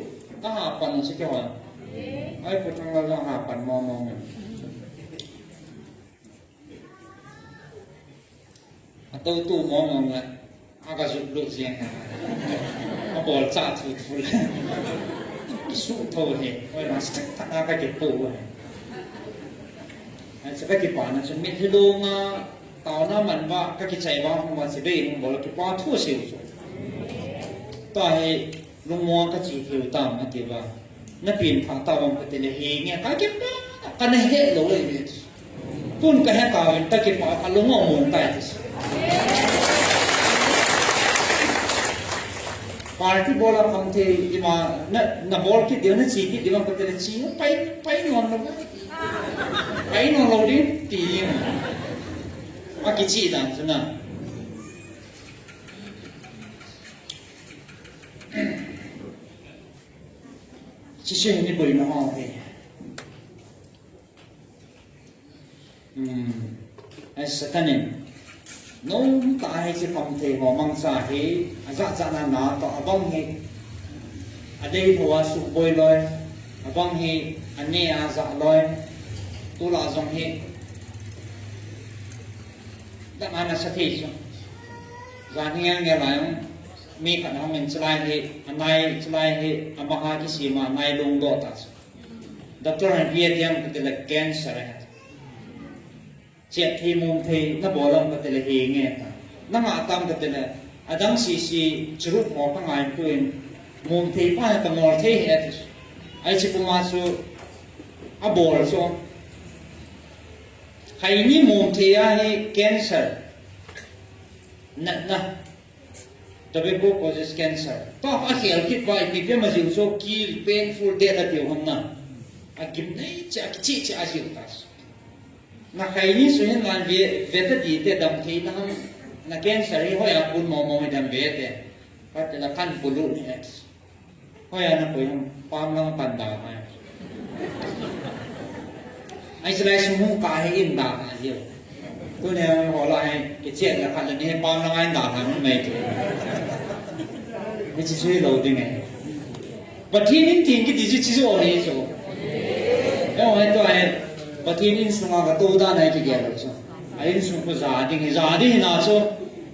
ta hạ phần sẽ kêu hả ai phụ thằng là hạ phần mò mò tôi tu mò mò lại aga giúp được riêng à bỏ trả thủ thủ lại cái số thôi thì ôi là chắc thằng nào cái bộ này sẽ cái bản này sẽ miễn thì luôn tao nó mình và cái chạy vào không mà sẽ bị không bỏ là cái bao thua xíu rồi tại lúc mua cái chỉ hiểu tầm cái kiểu nó biến thằng tao bằng cái tiền hình nghe cái cái này hết lỗi rồi phun cái hết tao ta cái bảo cái lúc mà muốn tại party bola không thì mà nó bol cái điều nó chỉ cái điều mà cái tiền chỉ nó bay ngon lắm bay ngon lâu đi thì mà cái chỉ là thế nào chỉ xem như bưởi nó ngon thì ai sẽ cái này nó tại chỉ phòng thì họ mang ra thì dạ dạ là nó tỏ vong thì ở đây họ sụp bơi rồi vong thì anh nghe dạ rồi tôi là dòng thì đã mà nó sẽ thì chứ dạ nghe lại mi khả năng mình lại thì anh này thì anh bảo hai cái gì mà này luôn độ ta doctor anh biết em cái là cancer chết thì mồm thì nó bỏ lòng cái là gì nghe ta nó ngã tâm cái là ở đằng xì chụp mỏ cái ngày tuổi mồm thì phải cái mỏ thì hết ai chỉ có mà số à bỏ số hay như mồm thì ai cancer nè tobacco causes cancer to a hiểu kit vai thì biết mà chịu số kill painful death là điều không nào à kiếm đấy chỉ chịu ta mà hay như số hiện làm việc về tất gì để đồng thì nó là cancer ấy hỏi à bún mò mò mình làm việc thế có thể là căn bún lụn hết hỏi à nó phải không palm nó bàn đào này anh sẽ lại xuống hung cá hay in đào là gì tôi này họ lại cái chuyện là khăn là đi palm nó anh đào thằng mày thôi cái chỉ suy lâu đi này và thiên nhiên thiên cái gì chỉ số này số em hỏi tôi và thiên nhiên xuống cái tô đa này cái gì vậy số anh xuống có giá đi nào số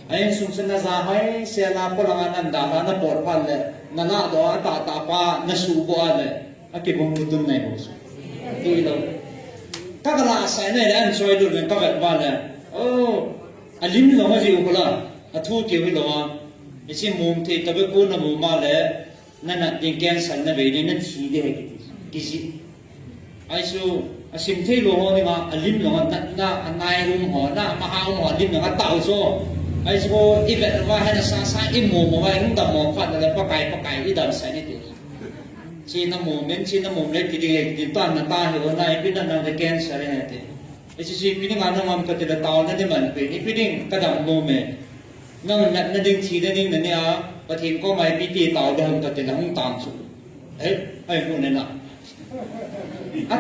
anh xuống sinh ra hay xe là có là anh đào nó bột phật này nó nã đó ta pa nó sụp qua này cái bông tôm này bông số đi đâu các cái là sai này anh soi được các bạn vào này anh lim nó mà gì cũng là thu kiểu cái đó cái gì mồm thì tập cái nó mồm mà là nên là tiền cancer nó về nên chỉ để cái gì ai số sim thấy lo này mà anh lim nó na anh này luôn họ na mà hao họ lim nó tạo số ai số ít vậy mà hay là sa ít mồm mà không đầm mồm phát là bắt cái ít đầm sai này chỉ nó mồm lấy thì toàn là ta hiểu này biết là cái cancer này thì cái gì biết là nó làm cái là tao nó thì mình phải biết định cái đầm mồm này nó định chỉ định này à và thì có mấy biết thì tao được cái là không tàn xuống đấy ai cũng nên là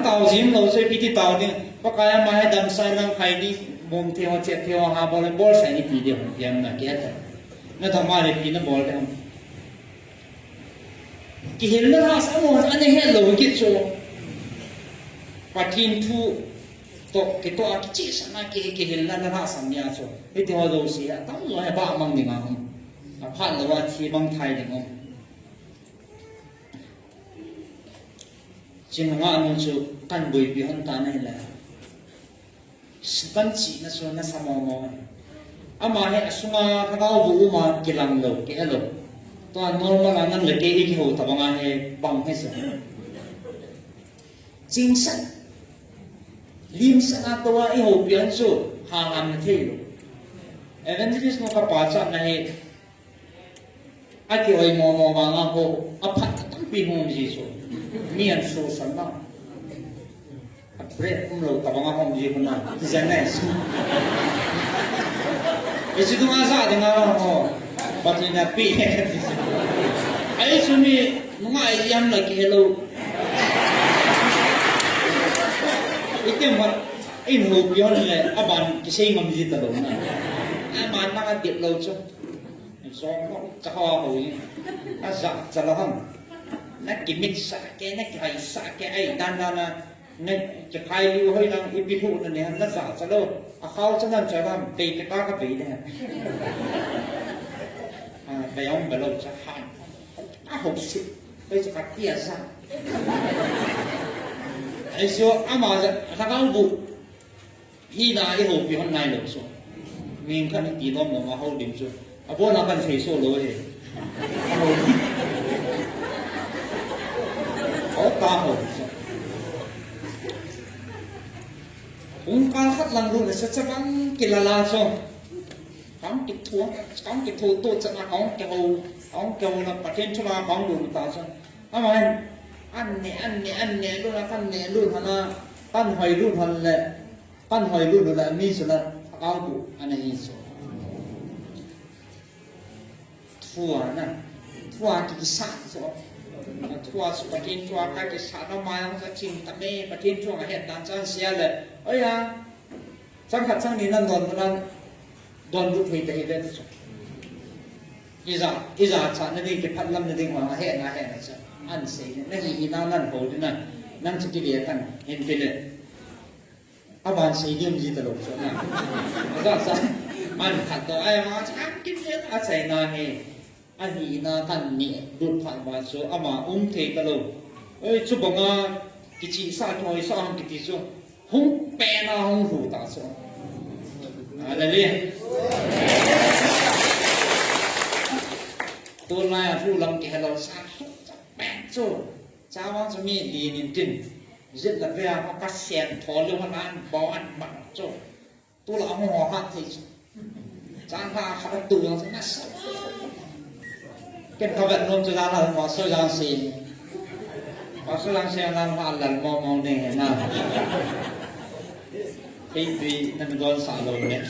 tao chỉ lâu sẽ biết thì tao đi có cái mà hay đầm sai năng hay đi mồm thì họ chết thì họ bỏ lên bol sai đi thì điều em là cái thế nó thằng mà đi nó bol cái cái hiện nó ra sao mà anh ấy hết lâu cái chỗ và thiên thu cái chỉ sang cái hiện nó ra sao nhà chỗ cái thì họ đâu xí à tao nói ba mang đi ngang phát làว่าที่บางไทยเนี่ยงจริงว่ามันจะกันบุยบิหันตาเนี่ยแหละกันจีน่ะส่วนน่ะสมองอามาให้สุงาถ้าเขาบูมากิลังโลกิเอโลตัว normal นั่นเลยเกอีกหัวตะบังให้บังให้สิจริงสันลิมสันตัวไอ้หัวเปลี่ยนสูหาหันเที่ยวเอเวนเจลิสต์นกป้าจับนะให้Aki oi mo banga ho apat tam pi hom ji so mian so san na apre lo ta banga hom ji kuna janes isi tu masa dengan ho batina pi ai sumi ngai yam lagi hello ikem wat in ho pion le aban kisai ngam ji ta lo na aman na ka dit lo cho gió nó cho hồi dạ cho nó không nó chỉ biết xả cái nó cái xả cái ấy đan đan nên chỉ khai lưu hơi năng ít bị thụ này nó dạ cho đâu khâu cho nên cho làm bị cái ba cái bị này bây ông bây lâu cho hành học sĩ bây giờ các tia ra ấy số mà thằng ông vụ khi nào cái hộp bị hôm nay lột xuống mình khăn tí nó mà hậu điểm xuống bố nó cần phải số lối thì có ta hộp cũng có khát lần luôn là sẽ bắn cái là xong bắn cái thua tôi sẽ là ông kêu là bắt trên cho là bắn đường ta xong mà ăn nè luôn là ăn nè luôn là ăn hồi luôn là ăn hồi luôn là mi số là cao đủ anh ấy số thua cái sát số thua số bắt trên thua cái sát nó mai nó sẽ chìm tạm bê bắt trên thua cái hiện đang cho xe là ơi à chẳng hạn chẳng nên đòn lúc thì đấy đấy số cái giờ chả nó đi cái phát lâm nó đi ngoài hiện là sao ăn xí nó gì nó năn hồ thế này năn chỉ cái việc thằng hiện cái này bạn xây dựng gì từ lúc số nào đó sao anh thật đó ai mà chắc cái gì anh xây na he anh gì na thành nhẹ đột phá vào số mà thì từ lúc ơi chụp bằng cái chỉ sao thôi sao cái gì số không bè na không đủ ta số là liền tôi lại thu lâm cái lâu sao bè số cháu nó sẽมีดีนิดนึงrất là về họ cắt xén thò lưng họ ăn bó ăn mặn cho tôi là ông họ hát thì chẳng hạn họ tự nó sẽ nát sâu cáiเขาแบบนมจะร้านเราหมอสวยร้านซีหมอสวยร้านซีร้านว่าหลังมองเนี่ยนะที่ดีนั่นโดนสาลงเนี่ย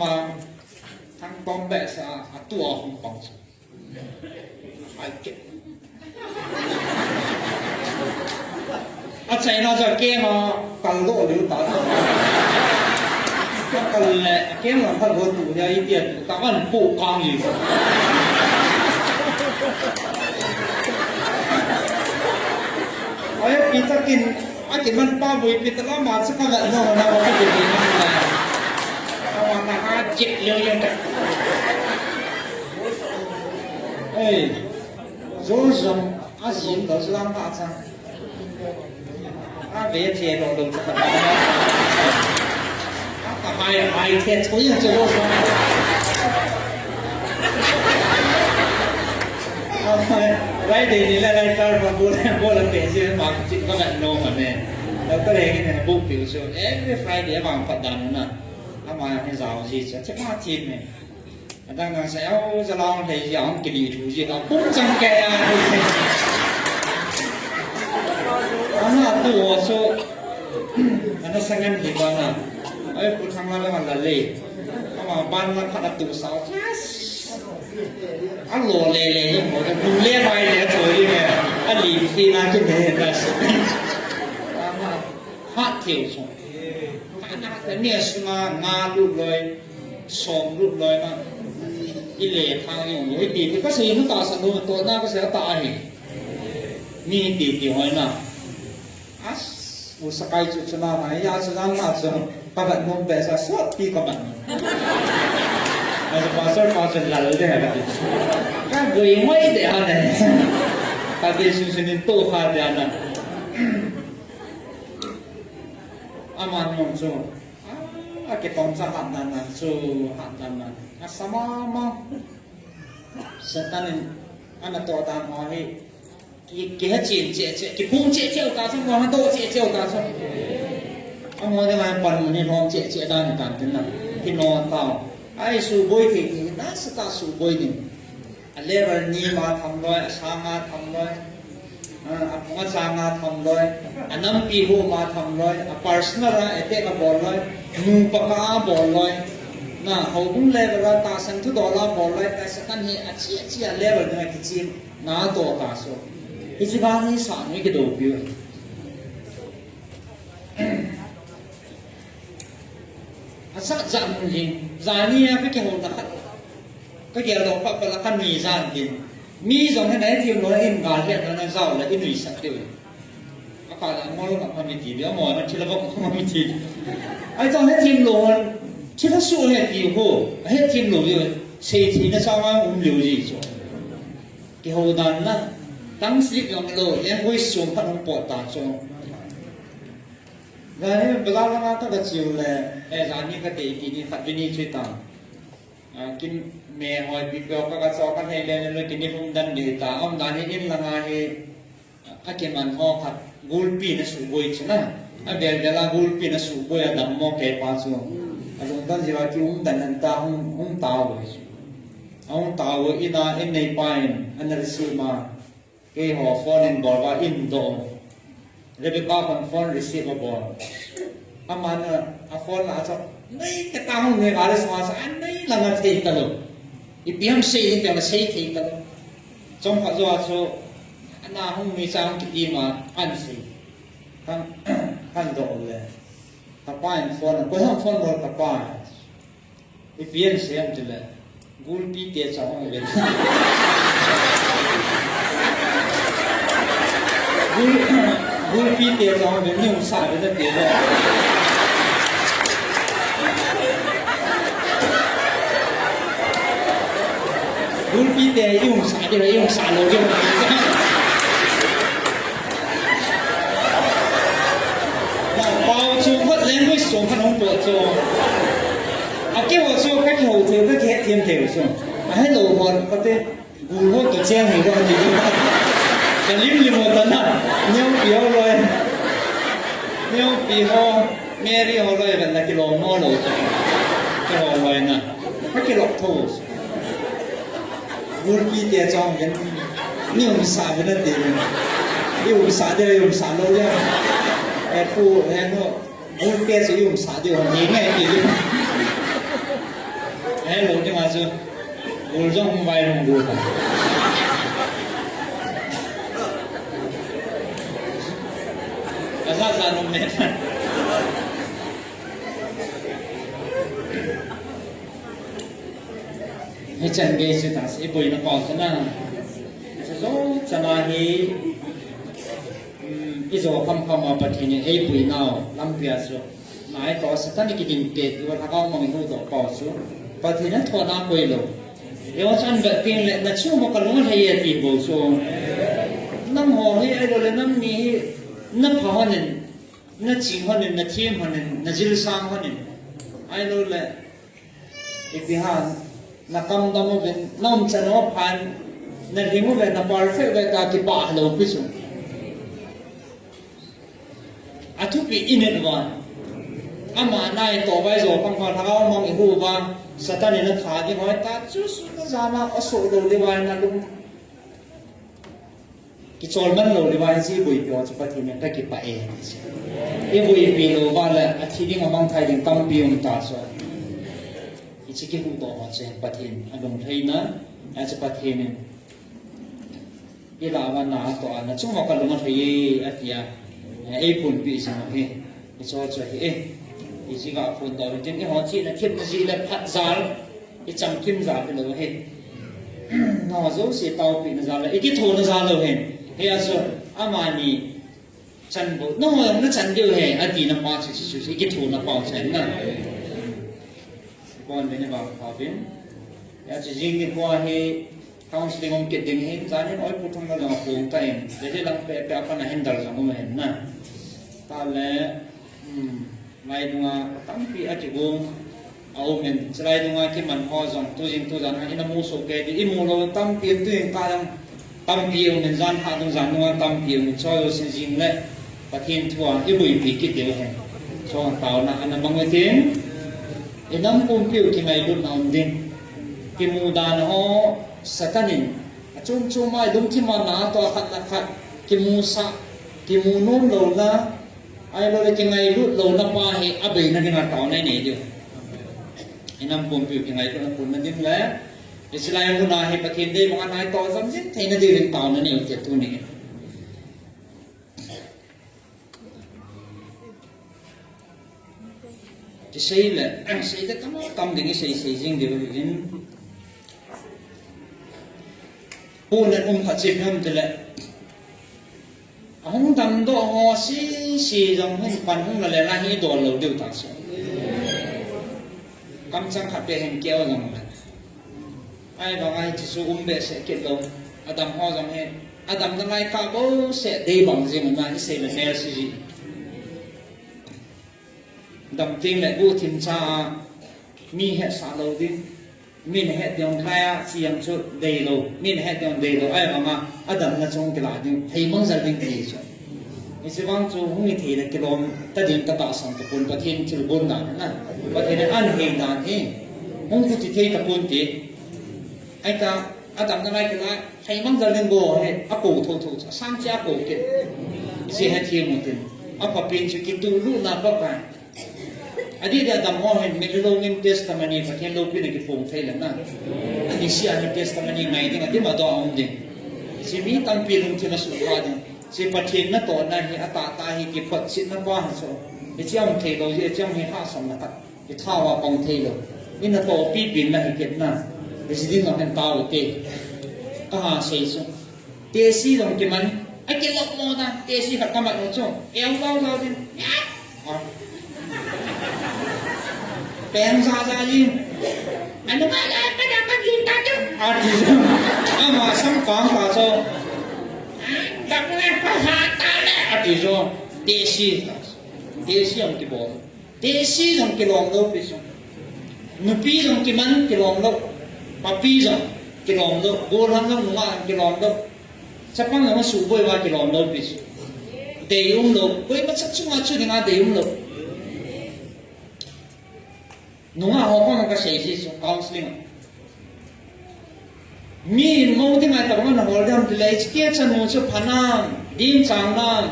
มาทั้งปอมแบะสะตัวของปองไอ้เก็บchạy nó cho kia mà cần độ lưu tao cần lệ kia mà phải vô tủ ra ít tiền tao vẫn phụ con gì ấy vì ta kinh anh chỉ mình bao bùi vì ta làm mà sẽ không nhận đâu mà cái gì này tao mà ta chết liêu liêu đấy ê dối rồng á dính đó sẽ làm ta sao về thì nó được cho bạn cả hai thì thôi nhưng chưa rồi vậy thì lại cho bạn bố là để gì mà chỉ có bạn nô mà nèแล้วก็เลยcái này bố biểu số every Friday bằng Phật đàn nữa mà cái giáo gì sẽ chắc là team này đang là sẽ ra long thì ông cái gì chủ gì đó cũng chẳng kè nó tua số nó sang ngân thì còn là ấy phụ thằng nó là lì mà ban nó phát tụ sáu ăn lò lề nhưng mà cái đu lê bay lè trời đi nè ăn lì khi nào cái này là phát thiểu xuống cái này là nga lụt rồi sòng lụt rồi mà cái lề thang như vậy thì có gì nó tạo sản phẩmตัวหน้าก็sẽ tạo hìnhมีตีhỏi nào usakay cho na này ya cho lang na cho các bạn mong bé sa suốt đi các bạn mà pastor là đấy hả các người mấy để anh này các cái sự sự nên tu ha để anh aman mong cho cái con sa hạt nan cho hạt nan sama ma setan anh to ta nói cái hết chuyện cái phun chuyện ta xong rồi nó tô chuyện ta xong ông nói là phần này nó chuyện ta thì cảm thấy là thì nó tao ai sù bôi thì nó sẽ ta sù bôi đi level ni mà thầm rồi sang mà thầm rồi ông sang mà thầm rồi năm pi hồ mà thầm rồi personal là ete cái ball rồi nu baka ball rồi na hậu cũng level là ta sang thứ đó là ball rồi ta sẽ căn hệ chia level này cái gì na to cả số 이집안이 상위게 도비요. 아사 잠진 자니야 그게 혼다. cái kiểu đó phải là căn mì gian thì mi giống thế này thì nó in gà hiện nó giàu là in mì sạch tiêu các bạn là mua lúc nào mình chỉ biết mua nó chỉ là bốc không mình chỉ ai trong hết team lô chỉ là số hết nhiều hồ hết team lô rồi xây thì nó sao mà liều gì chứ cái hồ đàn là tăng sĩ dòng lô em vui xuống phát không bỏ tạt cho rồi bây giờ là các cái chiều là giá như cái tỷ thì phát đi chơi tàng kinh mẹ hỏi bị béo các cháu các thầy lên rồi kinh đi không đan để ta ông đàn thì in là ngày các cái màn ho khát gulpi nó sụp bôi chứ na bây giờ là gulpi nó sụp bôi là đầm mò kẹp vào xuống lúc đó chỉ là cái đàn ta không tàu rồi ông tàu rồi in này bay anh là sự mà cái họ phone in bỏ vào in đồ rồi bị bao con phone receive bỏ mà phone là sao này cái tao người bảo là sao anh này là người thấy tao luôn, ý biếng xây thì là xây thì tao luôn, trong họ do số anh nào không nghĩ sao cái gì mà ăn xây, ăn đồเลยtập bài phone là કોઈ không phone rồi tập bài, ý biếng xây em chứ là, gulpi tiệt sao không biết, gulpi tiệt sao không biết nhưng sao biết được tiệt rồi. Gulpi để dùng xả lô dùng bao chung hết lên với xuống khăn ông bộ cho cái hồ số các hồ thiếu các hệ thêm thiếu xuống hết đồ hồn có thể gùi hốt tổ chen thì có gì cái lim một tấn à nhiều biểu rồi nhiều biểu Mary hồ rồi là cái lò mò rồi cái hồ rồi nè cái lọc thô gulpi tiệt trong cái nhiều xả cái đó thì nhiều xả đây nhiều xả lâu ra em phụ em nó gulpi sử dụng xả điều nhìn này thì em luôn chứ mà chứ gul trong vài đồng gul ra ra nó mệtให้ฉันเบสุดาสิบุยนักบอกฉันนะจะรู้จะมาให้อีโจคำมาปฏิเนี่ยให้บุยน่าลำเบียสุนายก็สถานีกินเด็ดว่าถ้าเขามองดูตัวปอสุปฏิเนี่ยทอน้ำบุยลงเดี๋ยวฉันแบบเพียงเล็กนัดช่วงมันก็ลงให้ยตีบุษน้ำหอให้ไอ้เราเลยน้ำมีน้ำผาหันน้ำจิงหันน้ำเทียมหันน้ำจิลซังหันไอ้เราเลยอีกที่ห้าnakam damo ben nam chano phan na ringu ve na perfect ve ta ki pa lo pisu atu pi inen wa ama nai to bai zo pang pha thao mong i hu ba satani na kha ki hoi ta chu su na jana aso lo le wa na lum ki chol man lo le wa ji bui pyo chu pa thi ne ta ki pa e bui pi lo wa la a thi ding amang thai ding tam pi ta so chỉ cái hụt đó sẽ bắt hiện anh đồng thấy nó anh sẽ bắt hiện này cái là mà nã tòa nó chúng họ cần nó thấy ở kia ấy phun bị sao hết cái cho hết cái gì gặp phun đó thì cái họ chỉ là thêm cái gì là phát giá cái trăm thêm giá thì nó hết nó dấu sẽ tàu bị nó giá là cái thô nó giá rồi hết cái à sao mà nì chân bộ nó chân điều hết ở tí nó bao chỉ cái thô nó bao chân nữa con bên vào học viên, ya chỉ riêng cái qua he counseling ông kết định he, giá nên nói phút thông là phụng tay, để thế làm pe pe apa na handle sang ông hen na, ta lẽ mai dunga tam pi ở chỗ gồm, ông men, sai dunga cái mình ho dòng tu dàn hay na mua số cái thì im mua rồi tam pi tu yang ta đang tam pi ông men dàn hạ dung dàn dunga tam pi ông cho rồi xin riêng lẽ, và thiên thua cái buổi pi cái điều hen, cho tao na anh bằng cái tiếng inam kumpiu ki ngai lut naum din ki mudan ho satanin achum chum mai dum ki man na to khat na khat ki musa ki munum lo na ai lo le ki ngai lut lo na pa he abai na ding ta nai nei dio inam kumpiu ki ngai lut na pun na din la islai mu na he pathin de ma nai to sam jin thai na di ring ta na ni te tu ni cái xây là xây tất cả tâm thì cái xây riêng đều đến pu nên khát chim hâm từ lệ không tầm độ họ xí dòng hơn phần không là lệ la hi đồ lâu đều tạc xuống cắm trăng khát bề hình kéo dòng là ai vào ai chỉ số bề sẽ kết đâu Adam ho dòng hết Adam đang ai cả bố sẽ đi bằng gì mà cái sẽ là nè gì đầm tiếng lại bu thiên cha mi hết sao lâu đi mi hết tiếng khai chỉ làm chút đầy lâu mi hết tiếng đầy lâu ai mà Adam là trong cái là tiếng thấy mong giờ tiếng gì chứ mình sẽ vang chú không thì là cái lom ta điện ta tạo sản tập quân và thiên chịu quân đàn nè và thiên là ăn hình đàn thế không có chỉ thấy tập quân thế anh ta Adam đang ai cái là thấy mong giờ tiếng bồ hay cổ thô thô sang cha cổ kia gì hết thiên một tiếng apa pin chú cái tu lu na bắp à adi dia Adam ho hen melilo ngin testimony fa thiên lâu pin cái phồng thay là na adi si anh testimony ngày tiếng adi mà đó ông đi si mi tăng pin lung thiên là sụt qua đi si phát hiện nó tổ này thì ta thì cái phật xin nó qua hết rồi cái trong thầy đầu cái trong thì hạ sầm là cái thao vào bằng thầy đầu nên là tổ pi pin là cái na cái gì đi nó hen tao cái xây xuống thế si dòng cái mình ai cái lộc mò ta thế si phải cầm mặt nó chung eo lao đi bèn ra đi anh nói là cái nào cái gì ta chứ thì mà xong con vào rồi đặng lên phải hạ ta đấy thì rồi thế si ông cái bộ thế si ông cái lòng đâu bây giờ nó pi ông cái mình cái lòng đâu mà pi rồi cái lòng đâu bố lắm không mà cái lòng đâu chắc chắn là nó sụp bôi vào cái lòng đâu bây giờ để đâu với mất sắc chung là chưa được ngay để đâu đúng là họ có một cái gì counseling mi mâu thì ngay tập nó hồi đêm thì lấy cái chân một chút phản nam đêm sáng nam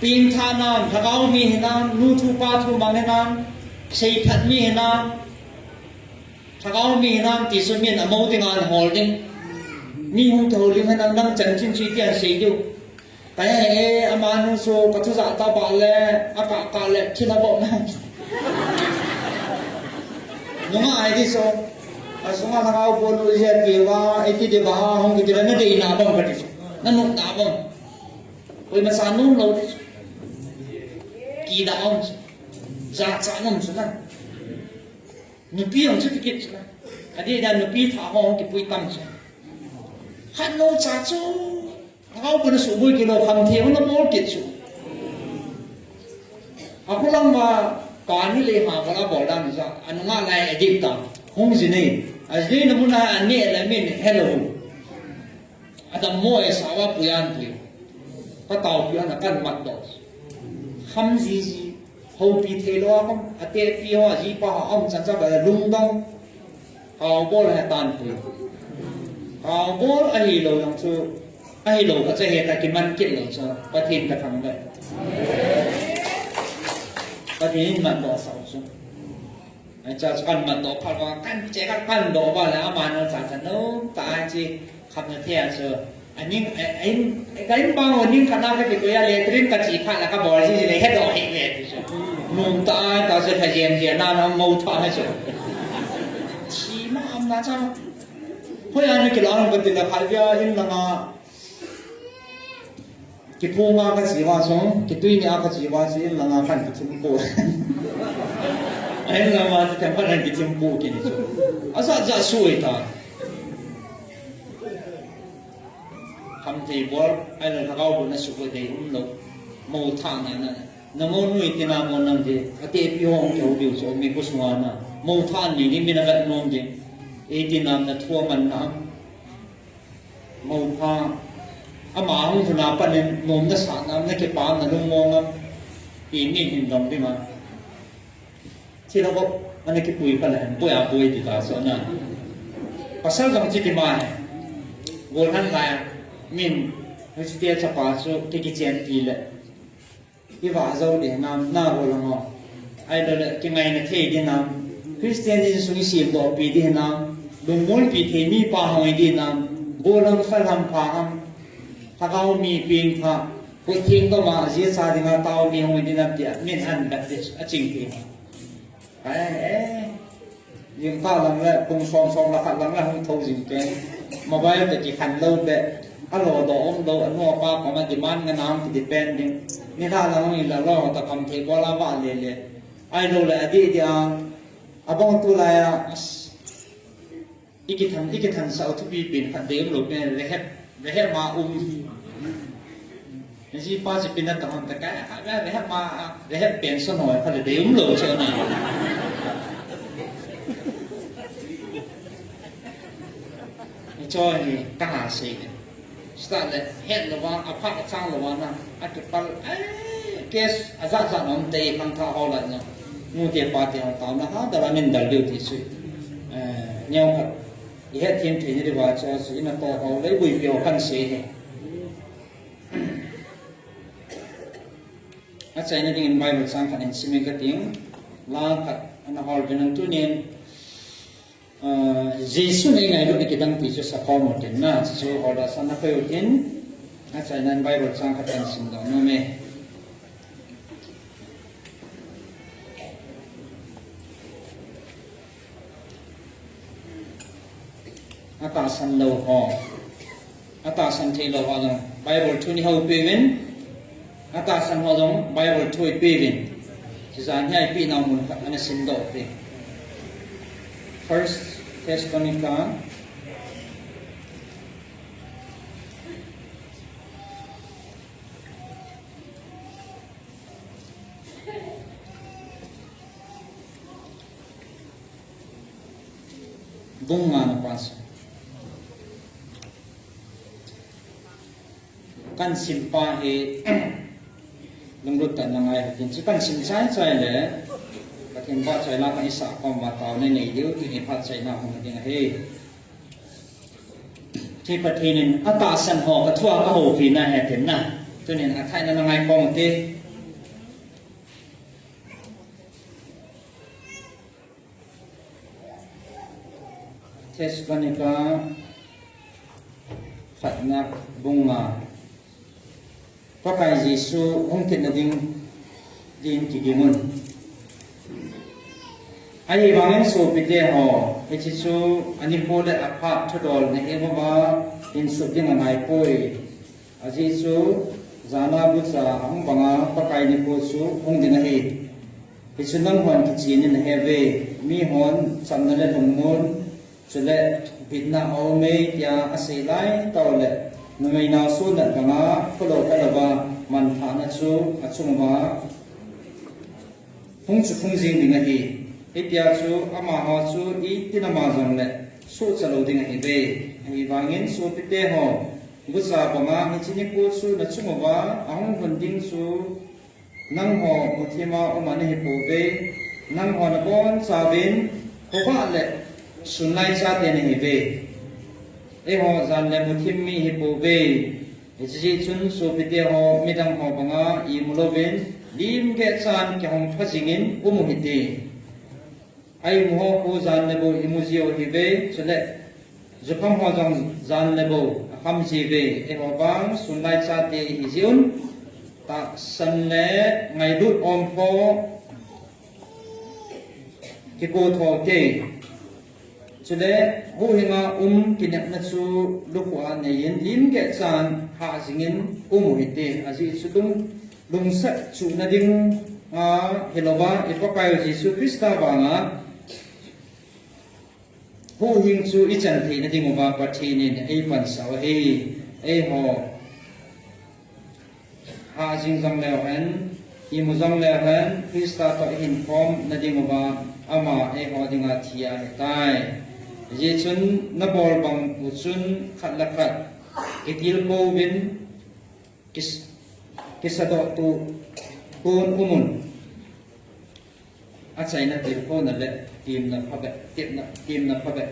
pin tha nam tháo mi nam nu thu pa thu mang nam xây thật mi nam tháo mi nam thì số miền ở mâu thì ngay hồi đêm mi không thầu liên hay đang chân chân chi tiền xây điều cái này ama nu số có thứ giả ta bảo là cả là khi nó bỏ này đúng không ai đi số số mà thằng bố nuôi dạy kiểu ấy thì để bảo không thì nó đi nào bông cái gì nó nung nào bông rồi mà sao nung lâu đi kỳ đạo ông giả giả nung số này nụ pi ông chưa kịp số này ở đây là nụ pi thả hông cái bụi tăm số hắn nô giả số thằng bố nó số bụi cái đồ hầm thiếu nó mốt kịp số aku lang mà còn như lệ mà có bỏ ra mình sao anh ngã lại ở địa tạng không gì này ở đây nó muốn là anh nhẹ lại mình hello Adam mua sao mà bùi ăn bùi có tàu bùi ăn là căn mặt đó không gì hậu bị thế đó không ở đây phi hoa gì pa ông chẳng sao là lung đông hậu bố là tàn bùi hậu bố ai lâu yang su ai lâu có thể hiện tại cái man kiện lâu sao có thêm cả thằng vậy có thể mặt đó sầu xuống cho con mặt đó phải vào căn chế các căn đó vào là mà nó sản nó tại chi không như thế chứ anh cái bao nhiêu khả năng cái việc là lên cái chỉ phải là cái bỏ gì để hết rồi hết rồi mùng ta sẽ phải diện diện nó mâu thuẫn hết rồi chỉ mà ông là sao thôi anh cái đó là vấn đề là phải ra in là cái phu nga cái gì hoa xuống cái tuy nhà cái gì hoa xuống là ngà khăn cái chim bồ anh là mà cái khăn cái chim bồ cái này à sao giờ suy ta không thì bố anh là thằng bố nó suy thì cũng lâu mâu thang này nè nó mâu nuôi thì nào mâu nằm gì cái tiệm yêu ông kiểu biểu số mình có số nào mâu thang gì đi mình là vật nôm gì ấy thì nào là thua mình nào mâu thang mà không phải là bạn mồm nó sẵn lắm, nó cái bán là đúng ngon lắm, ý nghĩ hình đồng đi mà, thì nó có anh cái bùi phải là bùi thì ta sợ nè, và sau dòng chỉ mà, vô hắn là mình người chỉ tiếc cho bà số cái chuyện gì lệ, cái vợ dâu để làm nào vô là họ, ai đó là cái ngày này thế đi làm, Christian thì suy xỉm đó bị đi làm, đúng muốn bị thế mi pa hỏi đi làm, vô làm phải làm pa ham thao mi pin tha cái thiên đó mà dễ sao thì mà tao mi không đi làm việc mình ăn đặt để chính thì cái nhưng tao làm lại cùng song song là khát lắm là không thâu gì cái mobile te ki khan lo be alo do om do anu pa ko ma demand nga nam ki depending ni la la ngi la lo ta kam the ko la ba le le ai lo la adi dia abong tu la ya ikithan sa tu bi bin khat de lo pe le he ma Jadi pas pindah tahun terkait, rehat pension orang pada deum loh cina. Cho ni cả sih, start le head lawan apa cang lawan na, ada pal kes azat nom teh kang thah hol na, mungkin parti orang tahu na, dalam ni dalil tisu, nyong head team tu ni baca sih, na tahu hol le bui pio kan sih. Acha ini dengan Bible sangkan yang simi keting, langkat anak hal benang tu ni, Yesus ni ngai lu kita nang tisu sakau moden na, so hal sana keutin, acha ini Bible sangkan yang simi dah nome. Atasan lau ho, atasan thei lau alang Bible tu ni hau pevin. Atasan hodong Bible thui pevin sisa nyai pi na mun khat ana sindo pe First Thessalonica bunga na pas kan simpa he lunglut tan nangai hakin chikan simchai chai le lakin ba chai la kan isa kom ba taw ne nei diu ti ni phat chai na hong ding he ti pathinin ata san ho ka thua ka ho pi na he ten na tunin a thai na nangai kom te Thessalonica khatna bunga pakai Yesus mungkin nading kigimun. Ayah bangin so pide ho, Yesus ani pole apa thudol ne emo ba in so ding anai poi. Yesus zana busa ang banga pakai ni po su hong ding he. Yesus nang wan ki ni heve mi hon samnale lungmun chule bitna ome ya asilai tole. Nungai na su na banga polo kalaba man thana chu achungwa hung chu phung jing ding hi itia chu ama ha chu I tinama jang le su chalo ding hi be hi wangin su pite ho busa banga hi chini ku chu na chungwa ahung bunding chu nang ho muthima umane hi po be nang ho na bon sabin ho ba le sunai cha te hi be ho zan le muthim mi hi po be ji chun so pite ho midang ho banga I mulovin lim ke chan ke hong phajingin umuhite ai mo ho zan le bo imuzio hi be chule jupam ho jang zan le bo kham ji be ho bang sunai cha te hi jiun ta san le ngai lut om pho ki ko tho ke chule hu hinga kinek na chu lukwa ne yin lim ke chan ha jingin hite aji chudung lungsa chu na ding helova ipakai Yesus Krista banga hu hing chu I chan thi na ding ba pathi ni ei pan saw he ei ho ha jing jang le han I mu jang le han Krista to hin form na ding ba ama ei ho dinga thia tai ye chun na bol bang u chun khat la khat itil ko win kisado tu kun umun achai na til ko na le tim na phabe tim na phabe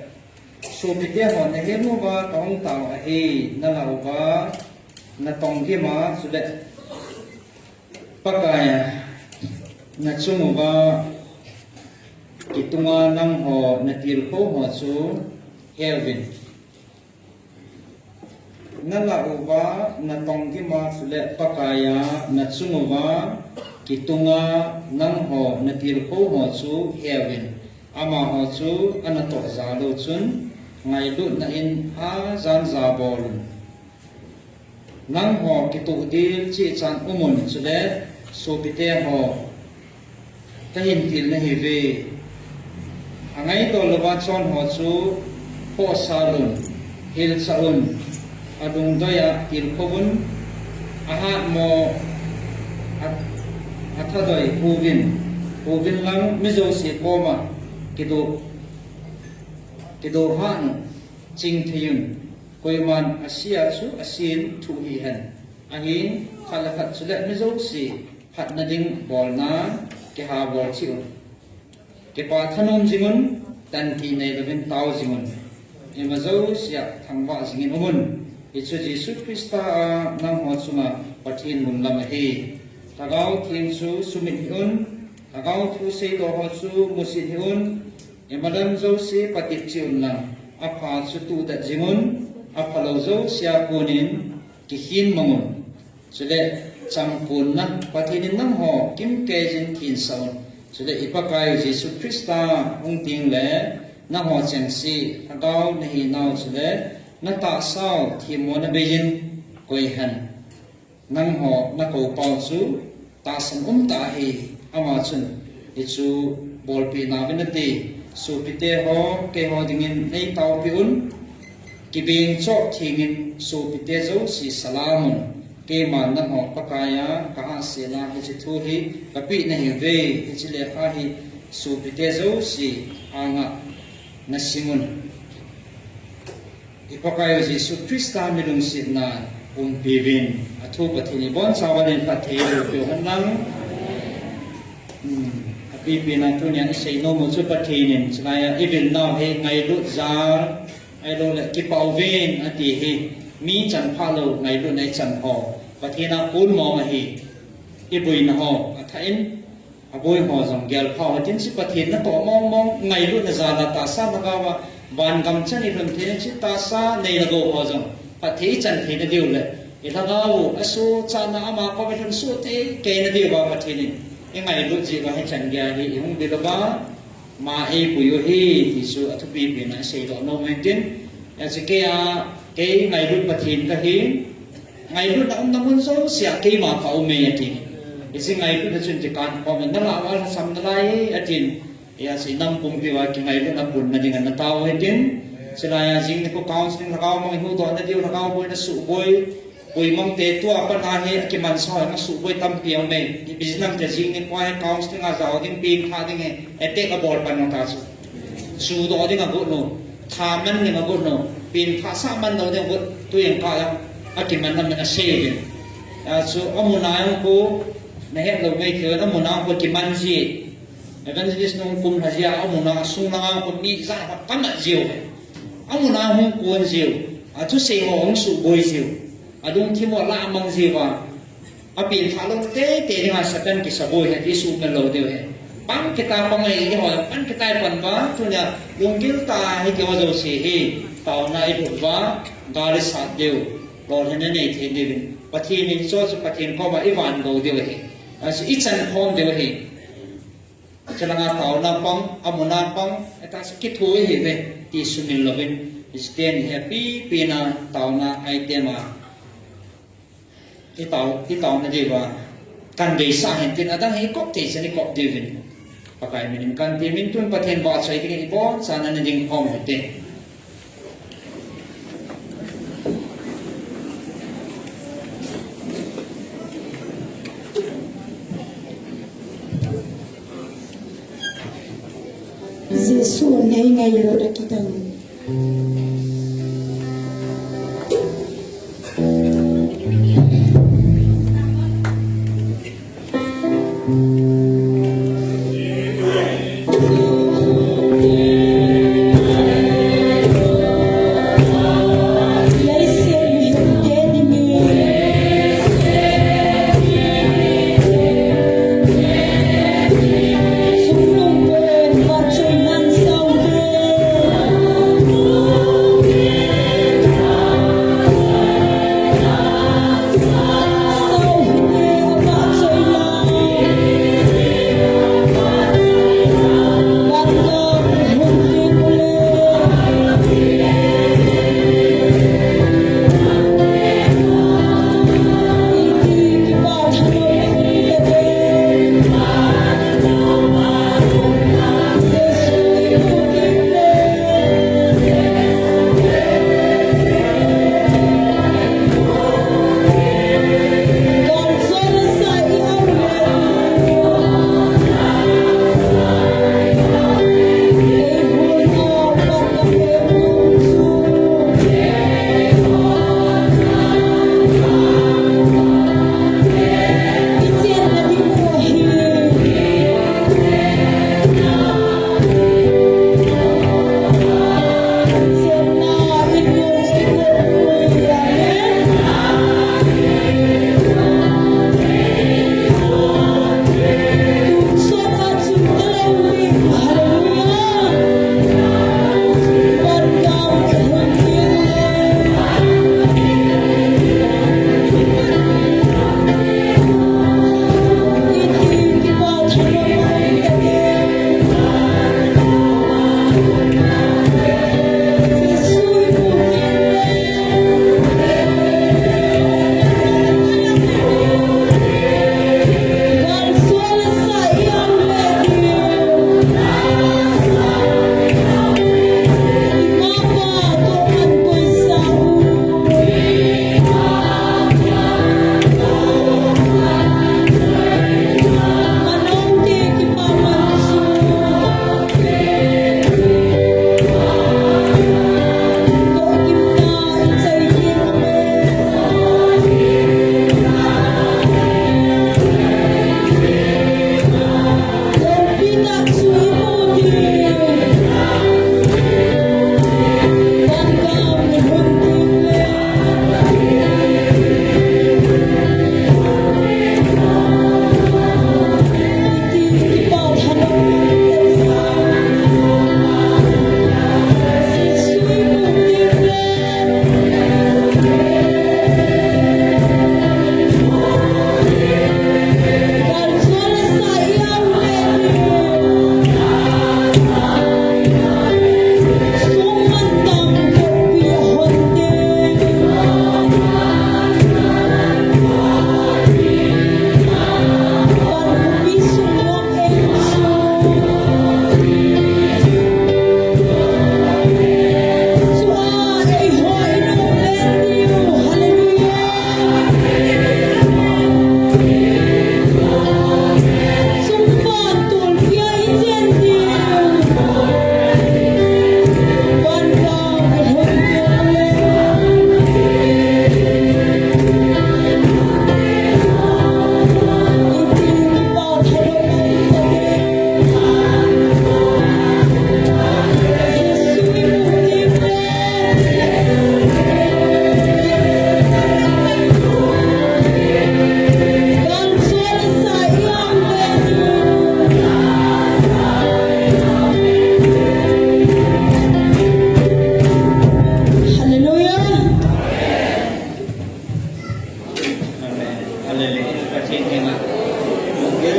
so pite ho na he no ba tong taw a he na la ba na tong ki ma su le pakaya na chung ba kitunga nang ho na til ko ho chu Kelvin na la uba na tongki ma sule pakaya na chunguba kitunga nang ho na til ko ho chu Kelvin ama ho chu ana to za lo chun ngày lúc na in a gian za bol nang ho ki tu dil chi chan umun chule so pite ho ta hin til na hi ve angai to lova chon ho chu po salun hil saun adung doya til khobun aha mo athadoi huvin lang mizo si koma kido han ching thiyun koiman asia chu asin thu hi han ahin khalakhat chule mizo si phatna ding bolna ke ha bol chiun ke pa thanom jingun tan ki nei lovin tau jingun emazo sia thangwa jingin umun ichu Jesu Krista nang ho chunga pathin mun lam hi tagaw thing chu sumit hiun tagaw thu se do ho chu musit hiun emalam zo se patit chiun lang apa chu tu da jingun apalo zo sia kunin ki hin mangun chule champun na pathinin nam ho kim ke jin thin saun chule ipakai Jesu Krista ung ting le na ho chen si tagaw nahi naw chule na ta sao thimo na beyin koi han nang ho na ko pau chu ta sam ta hi ama chun ichu bol pi na vinati su pite ho ke ho dingin nei tau pi un ki bing chok thingin su pite zo si salamun ke ma na ho pakaya ka se na hi chi thu hi ka pi na hi ve chi le kha hi su pite zo si anga na simun ipakayo Jesu Krista milung sin na pivin athu pathini bon sawanin pathelo pyo hanang api na tu nya sei no mo chu pathinin chlaya ibin na he ngai lu zar ai lo le ki pauven ati hi mi chan phalo ngai lu nei chan ho pathina pun mo ma hi ibui na ho athain aboi ho jong gel phaw tin si pathin na to mong mong ngai lu na za na ta sa magawa ban gam chani ram the chi ta sa nei la go ho jong pathi chan the na diu le ilagaw asu chana ama ko ben su te ke na diu ba pathi ni engai lu ji ba he chan gya hi hung bi ba ma e pu yo hi ti su athu bi bi na sei do no men tin ya chi ke a ke ngai lu pathin ka hi ngai lu na na mun so sia ke ma ka u me ati isi ngai lu na chun ti kan ko men na la wa sam na lai atin ya si nam pum pi wa ki ngai lu na pun na ding na taw he tin sila ya jing ko counseling na ka mo hu do na diu na ka boy na su boy boy mong te tu apa na he ki man so na su boy tam pi me ki business te jing ni ko he counseling a zaw ding pi kha ding he ete ka bor pan no ka su do ding a go no tha man ni ma go no pin kha sa man no de go tu yang ka ya a ki man na na se de su amuna ko na he lo mai the amuna ko ki man ji evangelist nung kum hazia amuna suna ko ni za pa na jiu amuna hung kuan jiu athu se ho hung su boy jiu adung thimo la mang jiwa apin thalong te nga satan ki saboy ha isu na lo de he pan kita pangai ho pan kita pan ba tunya lungil ta hi ke wajo se he taw na i bwa gari sa deu lo ne ne the de pathi ni so so pathin ko ba iwan go de he as i chan khom de he chalanga taw na pang amuna pang eta ki thui he ve ti sumin lovin stand happy pina taw na ai tema cái tàu này gì vậy cần để xa hiện tiền ở đây hay có thể sẽ đi cọp tiêu vin và cái mình cần tiền mình tuân bắt hiện bỏ chạy thì cái bỏ xa nên là những hòm hết tiền Giêsu ngày rồi đã kita Oh alele patin kenga mungkin